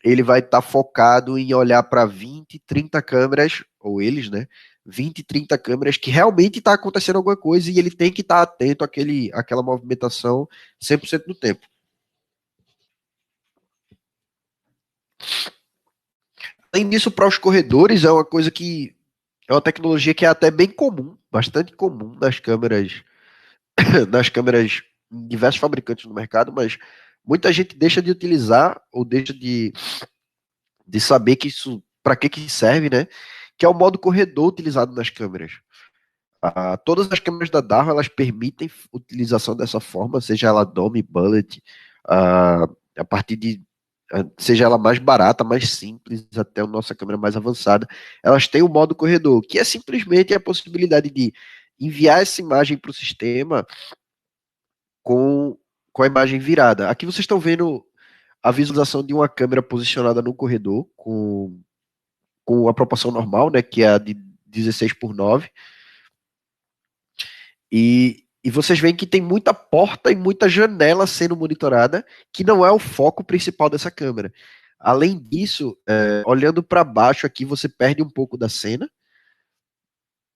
ele vai estar focado em olhar para 20, 30 câmeras, ou eles, né? 20, 30 câmeras que realmente está acontecendo alguma coisa e ele tem que estar atento àquela movimentação 100% do tempo. Além disso, para os corredores, é uma coisa que é uma tecnologia que é até bem comum, bastante comum nas câmeras, nas câmeras em diversos fabricantes no mercado, mas muita gente deixa de utilizar ou deixa de saber que isso, para que serve, né? Que é o modo corredor utilizado nas câmeras. Todas as câmeras da Darrow, elas permitem utilização dessa forma, seja ela Dome, Bullet, a partir de seja ela mais barata, mais simples, até a nossa câmera mais avançada, elas têm o modo corredor, que é simplesmente a possibilidade de enviar essa imagem para o sistema com, com a imagem virada. Aqui vocês estão vendo a visualização de uma câmera posicionada no corredor, com a proporção normal, né, que é a de 16:9. E vocês veem que tem muita porta e muita janela sendo monitorada, que não é o foco principal dessa câmera. Além disso, olhando para baixo aqui, você perde um pouco da cena.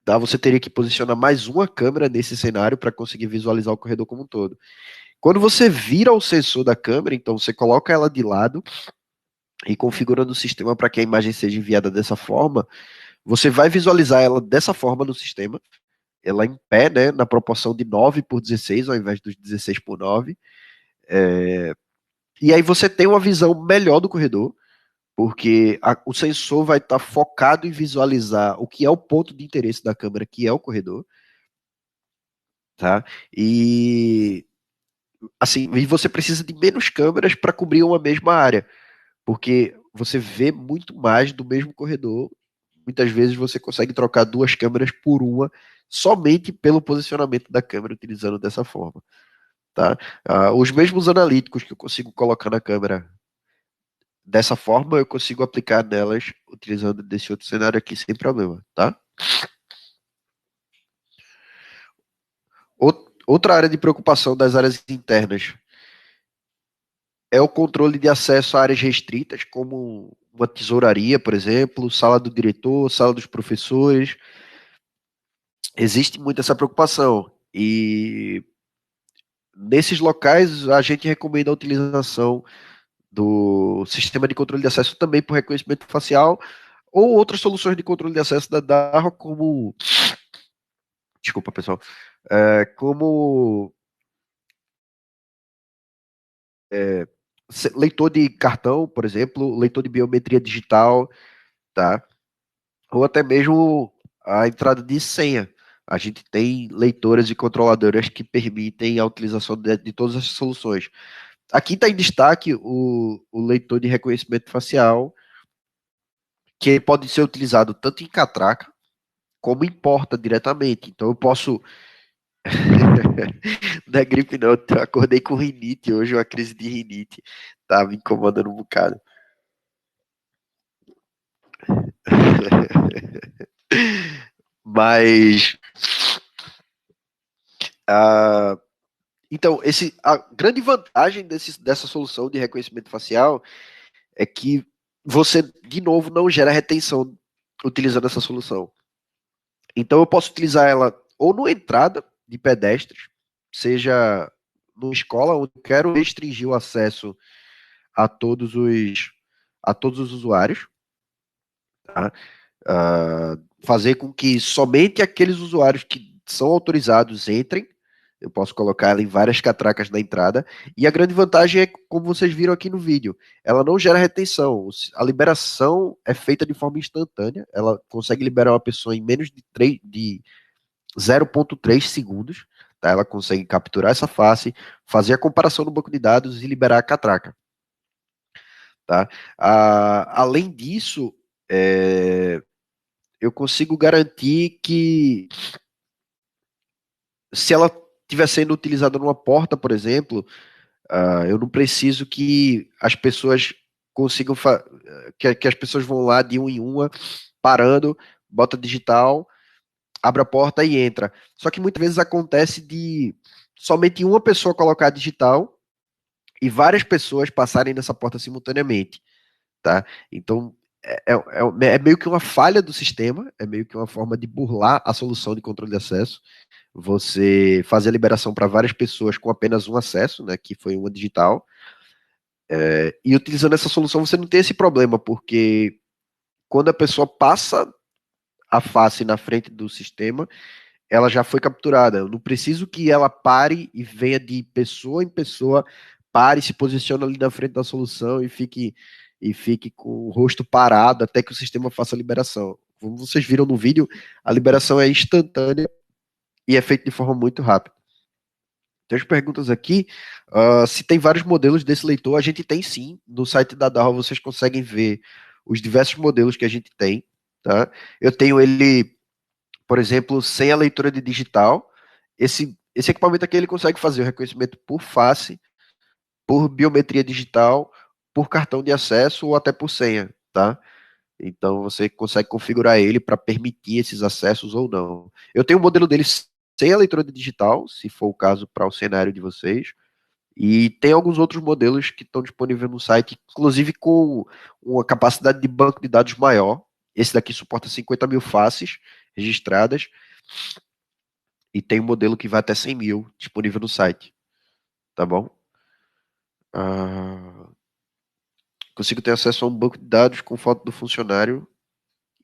tá? Você teria que posicionar mais uma câmera nesse cenário para conseguir visualizar o corredor como um todo. Quando você vira o sensor da câmera, então você coloca ela de lado e configura no sistema para que a imagem seja enviada dessa forma, você vai visualizar ela dessa forma no sistema, ela em pé, né, na proporção de 9:16, ao invés dos 16:9. E aí você tem uma visão melhor do corredor, porque o sensor vai estar focado em visualizar o que é o ponto de interesse da câmera, que é o corredor, tá? E assim, e você precisa de menos câmeras para cobrir uma mesma área, porque você vê muito mais do mesmo corredor. Muitas vezes você consegue trocar duas câmeras por uma somente pelo posicionamento da câmera utilizando dessa forma, tá? Os mesmos analíticos que eu consigo colocar na câmera dessa forma, eu consigo aplicar nelas utilizando desse outro cenário aqui sem problema, tá? Outra área de preocupação das áreas internas é o controle de acesso a áreas restritas, como uma tesouraria, por exemplo, sala do diretor, sala dos professores. Existe muito essa preocupação. E nesses locais, a gente recomenda a utilização do sistema de controle de acesso também por reconhecimento facial ou outras soluções de controle de acesso da DARRA, como. Desculpa, pessoal. Como leitor de cartão, por exemplo, leitor de biometria digital, tá? Ou até mesmo a entrada de senha. A gente tem leitoras e controladoras que permitem a utilização de todas as soluções. Aqui está em destaque o leitor de reconhecimento facial, que pode ser utilizado tanto em catraca como em porta diretamente. Então eu posso. Não é gripe, não. Eu acordei com rinite hoje, uma crise de rinite. Tá me incomodando um bocado. Mas. ah, então, a grande vantagem dessa solução de reconhecimento facial é que você, de novo, não gera retenção utilizando essa solução. Então, eu posso utilizar ela ou na entrada de pedestres, seja numa escola onde eu quero restringir o acesso a todos os usuários, tá? Fazer com que somente aqueles usuários que são autorizados entrem. Eu posso colocar ela em várias catracas na entrada. E a grande vantagem é, como vocês viram aqui no vídeo, ela não gera retenção. A liberação é feita de forma instantânea. Ela consegue liberar uma pessoa em menos de 0,3 segundos. Tá? Ela consegue capturar essa face, fazer a comparação no banco de dados e liberar a catraca. Tá? Além disso, eu consigo garantir que se ela estiver sendo utilizada numa porta, por exemplo, eu não preciso que as pessoas consigam que as pessoas vão lá de um em uma, parando, bota digital, abre a porta e entra. Só que muitas vezes acontece de somente uma pessoa colocar digital e várias pessoas passarem nessa porta simultaneamente, tá? Então é meio que uma falha do sistema, é meio que uma forma de burlar a solução de controle de acesso. Você fazer a liberação para várias pessoas com apenas um acesso, né, que foi uma digital. E utilizando essa solução você não tem esse problema, porque quando a pessoa passa a face na frente do sistema, ela já foi capturada. Eu não preciso que ela pare e venha de pessoa em pessoa, pare, se posicione ali na frente da solução e fique com o rosto parado até que o sistema faça a liberação. Como vocês viram no vídeo, a liberação é instantânea e é feita de forma muito rápida. Tem as perguntas aqui. Se tem vários modelos desse leitor, a gente tem sim. No site da DAO vocês conseguem ver os diversos modelos que a gente tem. Tá? Eu tenho ele, por exemplo, sem a leitura de digital. Esse equipamento aqui ele consegue fazer o reconhecimento por face, por biometria digital, por cartão de acesso ou até por senha. Tá? Então você consegue configurar ele para permitir esses acessos ou não. Eu tenho um modelo dele sem a leitura de digital, se for o caso para o cenário de vocês. E tem alguns outros modelos que estão disponíveis no site, inclusive com uma capacidade de banco de dados maior. Esse daqui suporta 50 mil faces. registradas, e tem um modelo que vai até 100 mil disponível no site, tá bom? Ah, consigo ter acesso a um banco de dados com foto do funcionário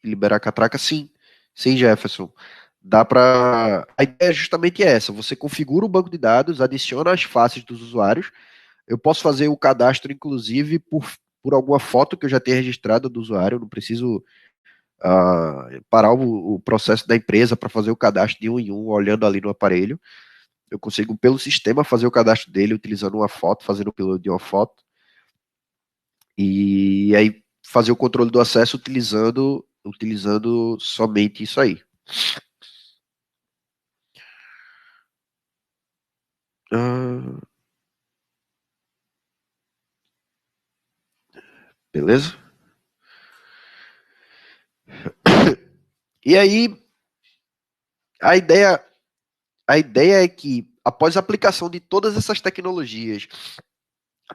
e liberar a catraca? Sim. Sim, Jefferson. Dá para. A ideia é justamente essa: você configura o banco de dados, adiciona as faces dos usuários. Eu posso fazer o cadastro, inclusive, por alguma foto que eu já tenha registrado do usuário. Eu não preciso parar o processo da empresa para fazer o cadastro de um em um, olhando ali no aparelho. Eu consigo, pelo sistema, fazer o cadastro dele utilizando uma foto, fazendo o upload de uma foto. E aí fazer o controle do acesso utilizando somente isso aí. Ah, beleza? E aí, a ideia, a ideia é que, após a aplicação de todas essas tecnologias,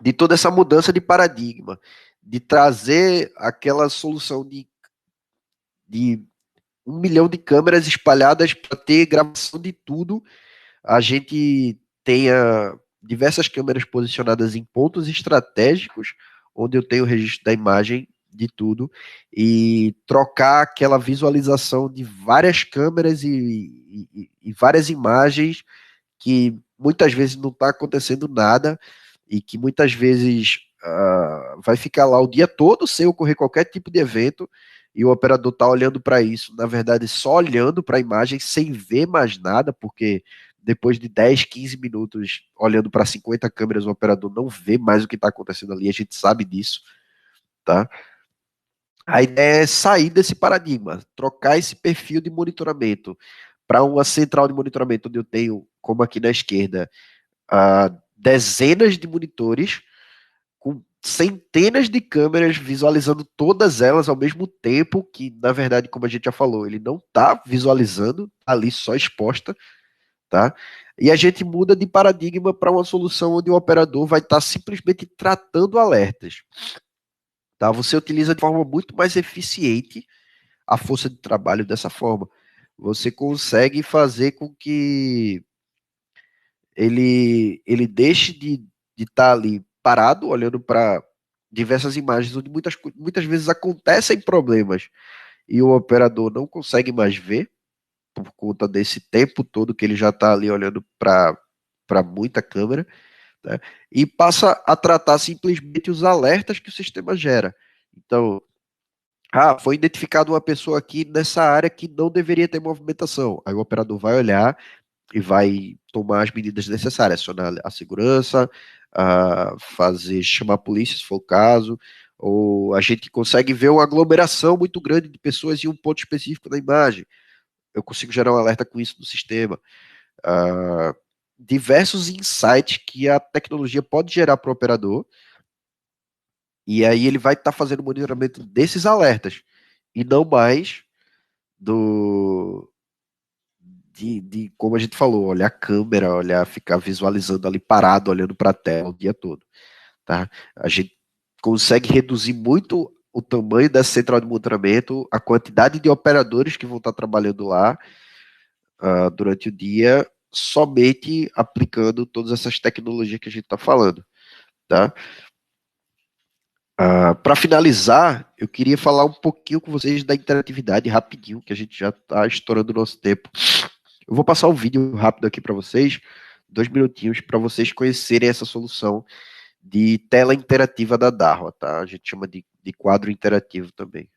de toda essa mudança de paradigma, de trazer aquela solução de 1 milhão de câmeras espalhadas para ter gravação de tudo, a gente tenha diversas câmeras posicionadas em pontos estratégicos, onde eu tenho o registro da imagem de tudo, e trocar aquela visualização de várias câmeras e várias imagens que muitas vezes não está acontecendo nada e que muitas vezes vai ficar lá o dia todo sem ocorrer qualquer tipo de evento e o operador está olhando para isso, na verdade, só olhando para a imagem sem ver mais nada, porque depois de 10, 15 minutos olhando para 50 câmeras, o operador não vê mais o que está acontecendo ali, a gente sabe disso, tá? A ideia é sair desse paradigma, trocar esse perfil de monitoramento para uma central de monitoramento, onde eu tenho, como aqui na esquerda, dezenas de monitores com centenas de câmeras visualizando todas elas ao mesmo tempo, que na verdade, como a gente já falou, ele não está visualizando, tá ali só exposta, tá? E a gente muda de paradigma para uma solução onde o operador vai estar simplesmente tratando alertas, tá? Você utiliza de forma muito mais eficiente a força de trabalho dessa forma. Você consegue fazer com que ele deixe de estar ali parado, olhando para diversas imagens onde muitas vezes acontecem problemas e o operador não consegue mais ver por conta desse tempo todo que ele já está ali olhando para muita câmera, né? E passa a tratar simplesmente os alertas que o sistema gera. Então, foi identificado uma pessoa aqui nessa área que não deveria ter movimentação. Aí o operador vai olhar e vai tomar as medidas necessárias, acionar a segurança, chamar a polícia se for o caso, ou a gente consegue ver uma aglomeração muito grande de pessoas em um ponto específico da imagem. Eu consigo gerar um alerta com isso no sistema. Ah, diversos insights que a tecnologia pode gerar para o operador, e aí ele vai estar fazendo monitoramento desses alertas, e não mais do, como a gente falou, olhar a câmera, olhar, ficar visualizando ali parado, olhando para a tela o dia todo, tá? A gente consegue reduzir muito o tamanho dessa central de monitoramento, a quantidade de operadores que vão estar trabalhando lá durante o dia, somente aplicando todas essas tecnologias que a gente está falando, tá? Para finalizar, eu queria falar um pouquinho com vocês da interatividade rapidinho, que a gente já está estourando o nosso tempo. Eu vou passar o vídeo rápido aqui para vocês, 2 minutinhos, para vocês conhecerem essa solução de tela interativa da Darwa, tá? A gente chama de quadro interativo também.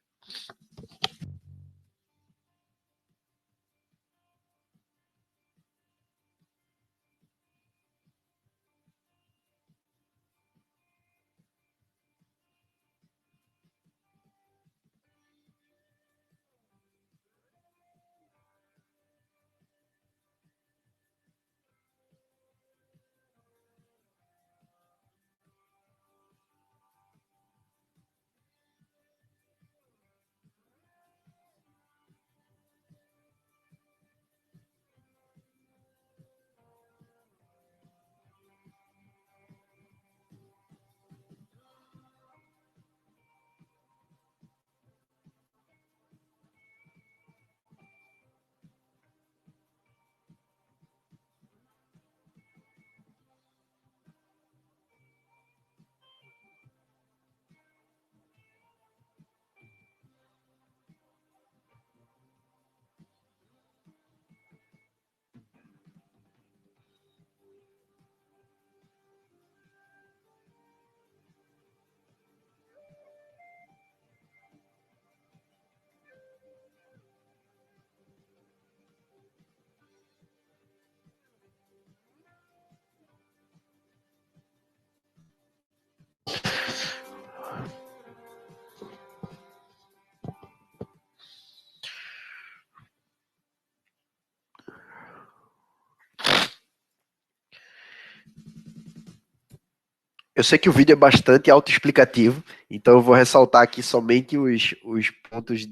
Eu sei que o vídeo é bastante autoexplicativo, então eu vou ressaltar aqui somente os pontos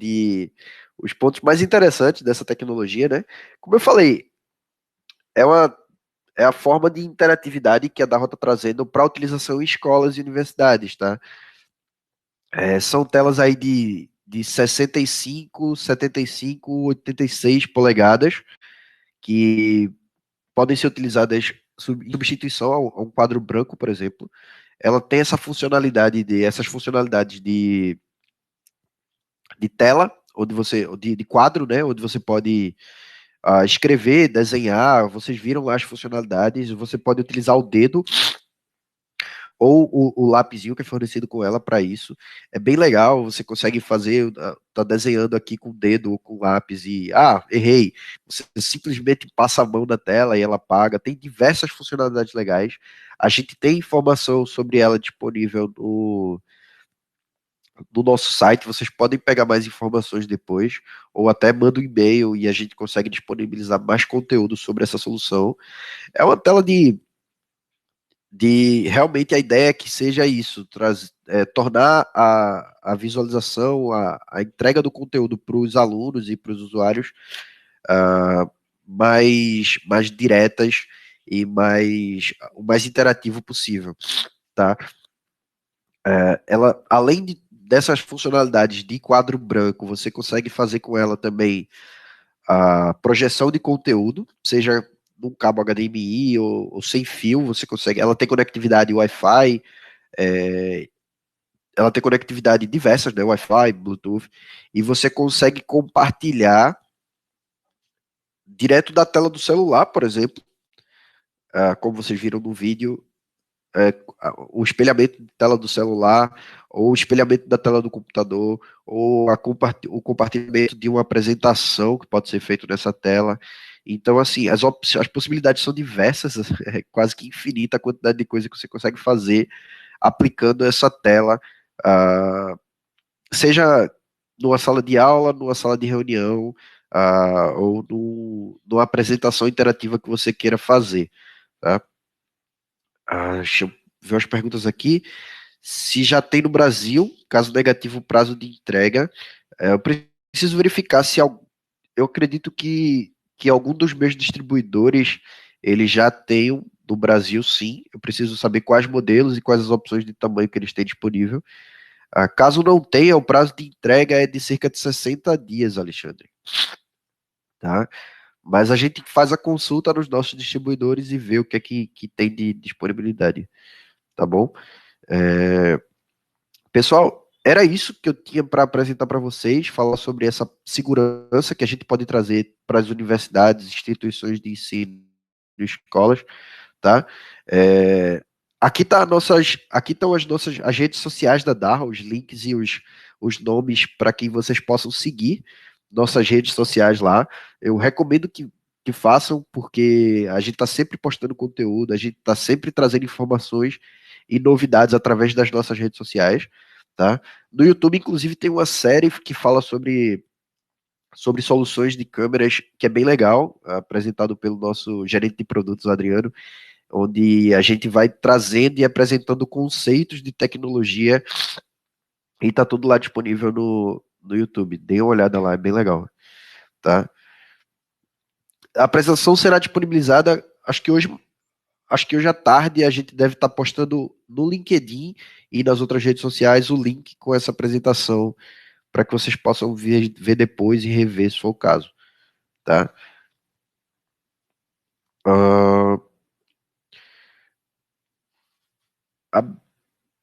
os pontos mais interessantes dessa tecnologia, né? Como eu falei, é uma é a forma de interatividade que a Darro está trazendo para utilização em escolas e universidades, tá? São telas aí de 65, 75, 86 polegadas, que podem ser utilizadas em substituição a um quadro branco, por exemplo. Ela tem essas funcionalidades de tela, onde você, de quadro, né? Onde você pode escrever, desenhar, vocês viram lá as funcionalidades, você pode utilizar o dedo ou o lapisinho que é fornecido com ela para isso. É bem legal, você consegue fazer, tá desenhando aqui com o dedo ou com o lápis e, errei. Você simplesmente passa a mão na tela e ela apaga. Tem diversas funcionalidades legais. A gente tem informação sobre ela disponível no nosso site, vocês podem pegar mais informações depois, ou até manda um e-mail e a gente consegue disponibilizar mais conteúdo sobre essa solução. É uma tela de realmente a ideia é que seja isso, tornar a visualização, a entrega do conteúdo para os alunos e para os usuários mais diretas e o mais interativo possível, tá? Ela, além dessas funcionalidades de quadro branco, você consegue fazer com ela também a projeção de conteúdo, seja num cabo HDMI ou sem fio, você consegue. Ela tem conectividade Wi-Fi, é, ela tem conectividade diversas, né? Wi-Fi, Bluetooth, e você consegue compartilhar direto da tela do celular, por exemplo, como vocês viram no vídeo, o espelhamento de tela do celular, ou o espelhamento da tela do computador, ou o compartilhamento de uma apresentação que pode ser feito nessa tela. Então, assim, as possibilidades são diversas, é quase que infinita a quantidade de coisa que você consegue fazer aplicando essa tela, uh, seja numa sala de aula, numa sala de reunião, ou numa apresentação interativa que você queira fazer. Tá? Deixa eu ver as perguntas aqui. Se já tem no Brasil, caso negativo, o prazo de entrega, eu preciso verificar se eu acredito que algum dos meus distribuidores eles já tenham no Brasil, sim. Eu preciso saber quais modelos e quais as opções de tamanho que eles têm disponível. Caso não tenha, o prazo de entrega é de cerca de 60 dias, Alexandre. Tá? Mas a gente faz a consulta nos nossos distribuidores e vê o que é que tem de disponibilidade. Tá bom? É, Pessoal, era isso que eu tinha para apresentar para vocês, falar sobre essa segurança que a gente pode trazer para as universidades, instituições de ensino, escolas, tá? É, aqui estão as redes sociais da Darra, os links e os nomes para que vocês possam seguir nossas redes sociais lá. Eu recomendo que façam, porque a gente está sempre postando conteúdo, a gente está sempre trazendo informações e novidades através das nossas redes sociais, tá? No YouTube, inclusive, tem uma série que fala sobre soluções de câmeras, que é bem legal, apresentado pelo nosso gerente de produtos, Adriano, onde a gente vai trazendo e apresentando conceitos de tecnologia e tá tudo lá disponível no YouTube. Dê uma olhada lá, é bem legal, tá? A apresentação será disponibilizada, acho que hoje à tarde a gente deve estar postando no LinkedIn e nas outras redes sociais o link com essa apresentação para que vocês possam ver depois e rever se for o caso, tá? Uh, a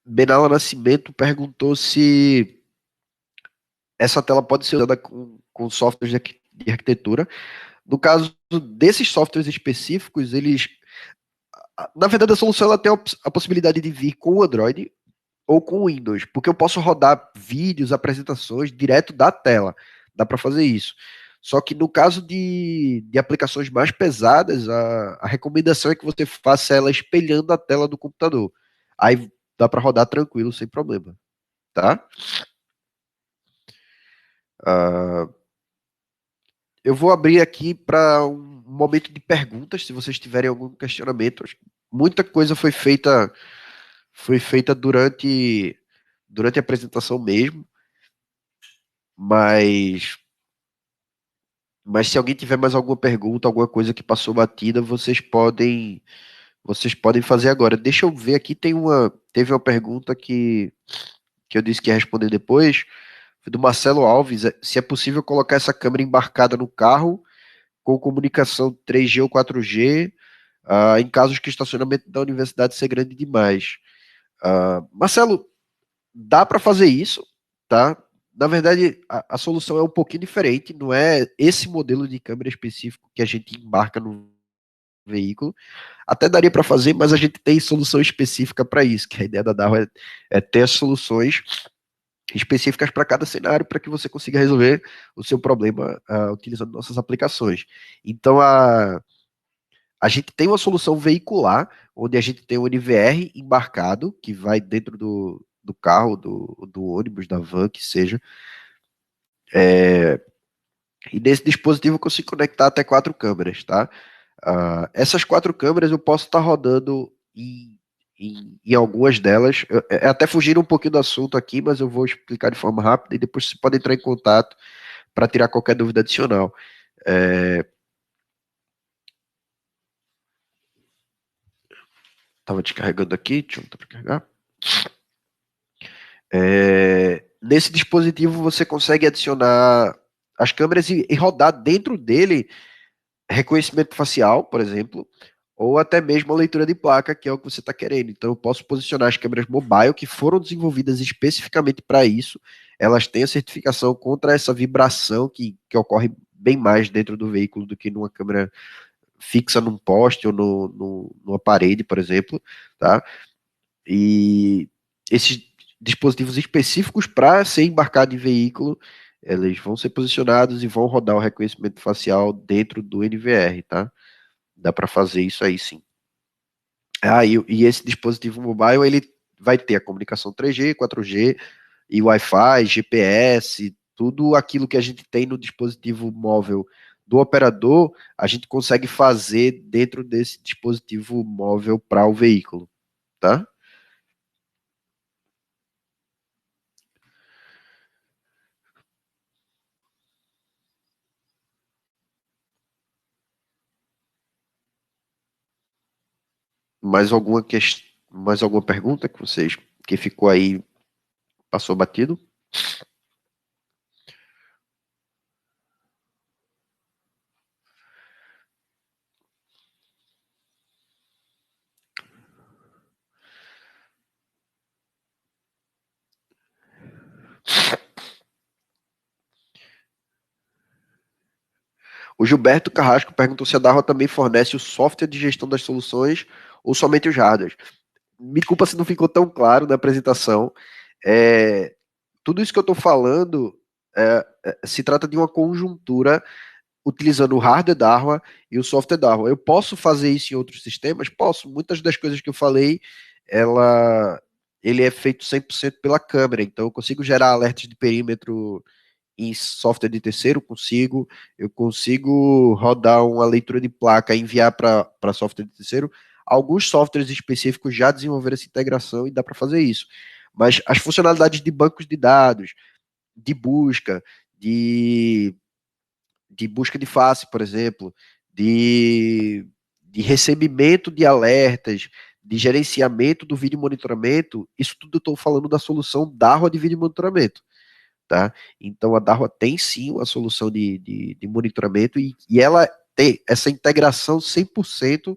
Benala Nascimento perguntou se essa tela pode ser usada com softwares de arquitetura. No caso desses softwares específicos, na verdade, a solução ela tem a possibilidade de vir com o Android ou com o Windows, porque eu posso rodar vídeos, apresentações direto da tela. Dá para fazer isso. Só que no caso de aplicações mais pesadas, a recomendação é que você faça ela espelhando a tela do computador. Aí dá para rodar tranquilo, sem problema, tá? Uh, eu vou abrir aqui para um momento de perguntas, se vocês tiverem algum questionamento. Muita coisa foi feita durante a apresentação mesmo, mas se alguém tiver mais alguma pergunta, alguma coisa que passou batida, vocês podem fazer agora. Deixa eu ver aqui, teve uma pergunta que eu disse que ia responder depois, foi do Marcelo Alves, se é possível colocar essa câmera embarcada no carro com comunicação 3G ou 4G, em casos que o estacionamento da universidade ser grande demais. Marcelo, dá para fazer isso, tá? Na verdade, a solução é um pouquinho diferente, não é esse modelo de câmera específico que a gente embarca no veículo. Até daria para fazer, mas a gente tem solução específica para isso, que a ideia da DAO é ter as soluções específicas para cada cenário, para que você consiga resolver o seu problema utilizando nossas aplicações. Então, a gente tem uma solução veicular, onde a gente tem o NVR embarcado, que vai dentro do carro, do ônibus, da van, que seja. E nesse dispositivo eu consigo conectar até 4 câmeras, tá? Essas 4 câmeras eu posso estar rodando em algumas delas. Até fugindo um pouquinho do assunto aqui, mas eu vou explicar de forma rápida e depois você pode entrar em contato para tirar qualquer dúvida adicional. Estava descarregando aqui, deixa eu botar para carregar. Nesse dispositivo você consegue adicionar as câmeras e rodar dentro dele reconhecimento facial, por exemplo, ou até mesmo a leitura de placa, que é o que você está querendo. Então, eu posso posicionar as câmeras mobile que foram desenvolvidas especificamente para isso. Elas têm a certificação contra essa vibração que ocorre bem mais dentro do veículo do que numa câmera fixa num poste ou numa parede, por exemplo, tá? E esses dispositivos específicos para ser embarcado em veículo, eles vão ser posicionados e vão rodar o reconhecimento facial dentro do NVR, tá? Dá para fazer isso aí sim. E esse dispositivo mobile, ele vai ter a comunicação 3G, 4G e Wi-Fi, GPS, tudo aquilo que a gente tem no dispositivo móvel do operador, a gente consegue fazer dentro desse dispositivo móvel para o veículo, tá? Mais alguma pergunta que ficou aí, passou batido? O Gilberto Carrasco perguntou se a Darro também fornece o software de gestão das soluções ou somente os hardwares. Me culpa se não ficou tão claro na apresentação. É, tudo isso que eu estou falando se trata de uma conjuntura utilizando o hardware Darwa e o software Darwa. Eu posso fazer isso em outros sistemas? Posso. Muitas das coisas que eu falei, ele é feito 100% pela câmera, então eu consigo gerar alertas de perímetro em software de terceiro, eu consigo rodar uma leitura de placa e enviar para software de terceiro. Alguns softwares específicos já desenvolveram essa integração e dá para fazer isso. Mas as funcionalidades de bancos de dados, de busca, de, de busca de face, por exemplo, de recebimento de alertas, de gerenciamento do vídeo monitoramento, isso tudo eu estou falando da solução Darwa de vídeo monitoramento. Tá? Então a Darwa tem sim uma solução de monitoramento e ela tem essa integração 100%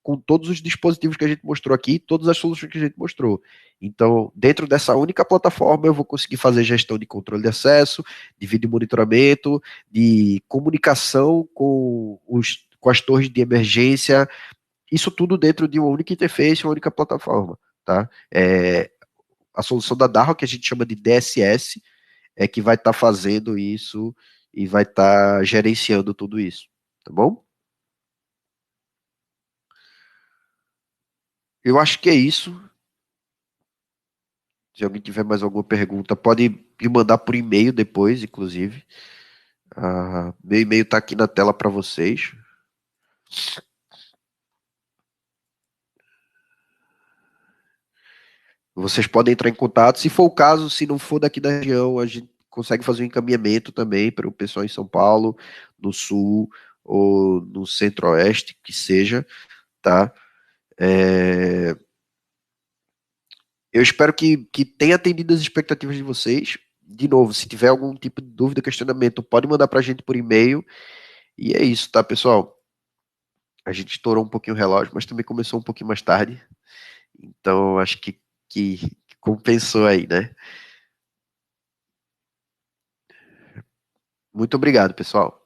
com todos os dispositivos que a gente mostrou aqui, todas as soluções que a gente mostrou. Então, dentro dessa única plataforma, eu vou conseguir fazer gestão de controle de acesso, de vídeo monitoramento, de comunicação com as torres de emergência, isso tudo dentro de uma única interface, uma única plataforma. Tá? A solução da Darwa, que a gente chama de DSS, é que vai estar fazendo isso e vai estar gerenciando tudo isso, tá bom? Eu acho que é isso. Se alguém tiver mais alguma pergunta, pode me mandar por e-mail depois, inclusive. Meu e-mail está aqui na tela para vocês. Vocês podem entrar em contato. Se for o caso, se não for daqui da região, a gente consegue fazer um encaminhamento também para o pessoal em São Paulo, no Sul ou no Centro-Oeste, que seja, tá? É, Eu espero que tenha atendido as expectativas de vocês. De novo, se tiver algum tipo de dúvida, questionamento, pode mandar para a gente por e-mail. E é isso, tá, pessoal? A gente estourou um pouquinho o relógio, mas também começou um pouquinho mais tarde. Então, acho que compensou aí, né? Muito obrigado, pessoal.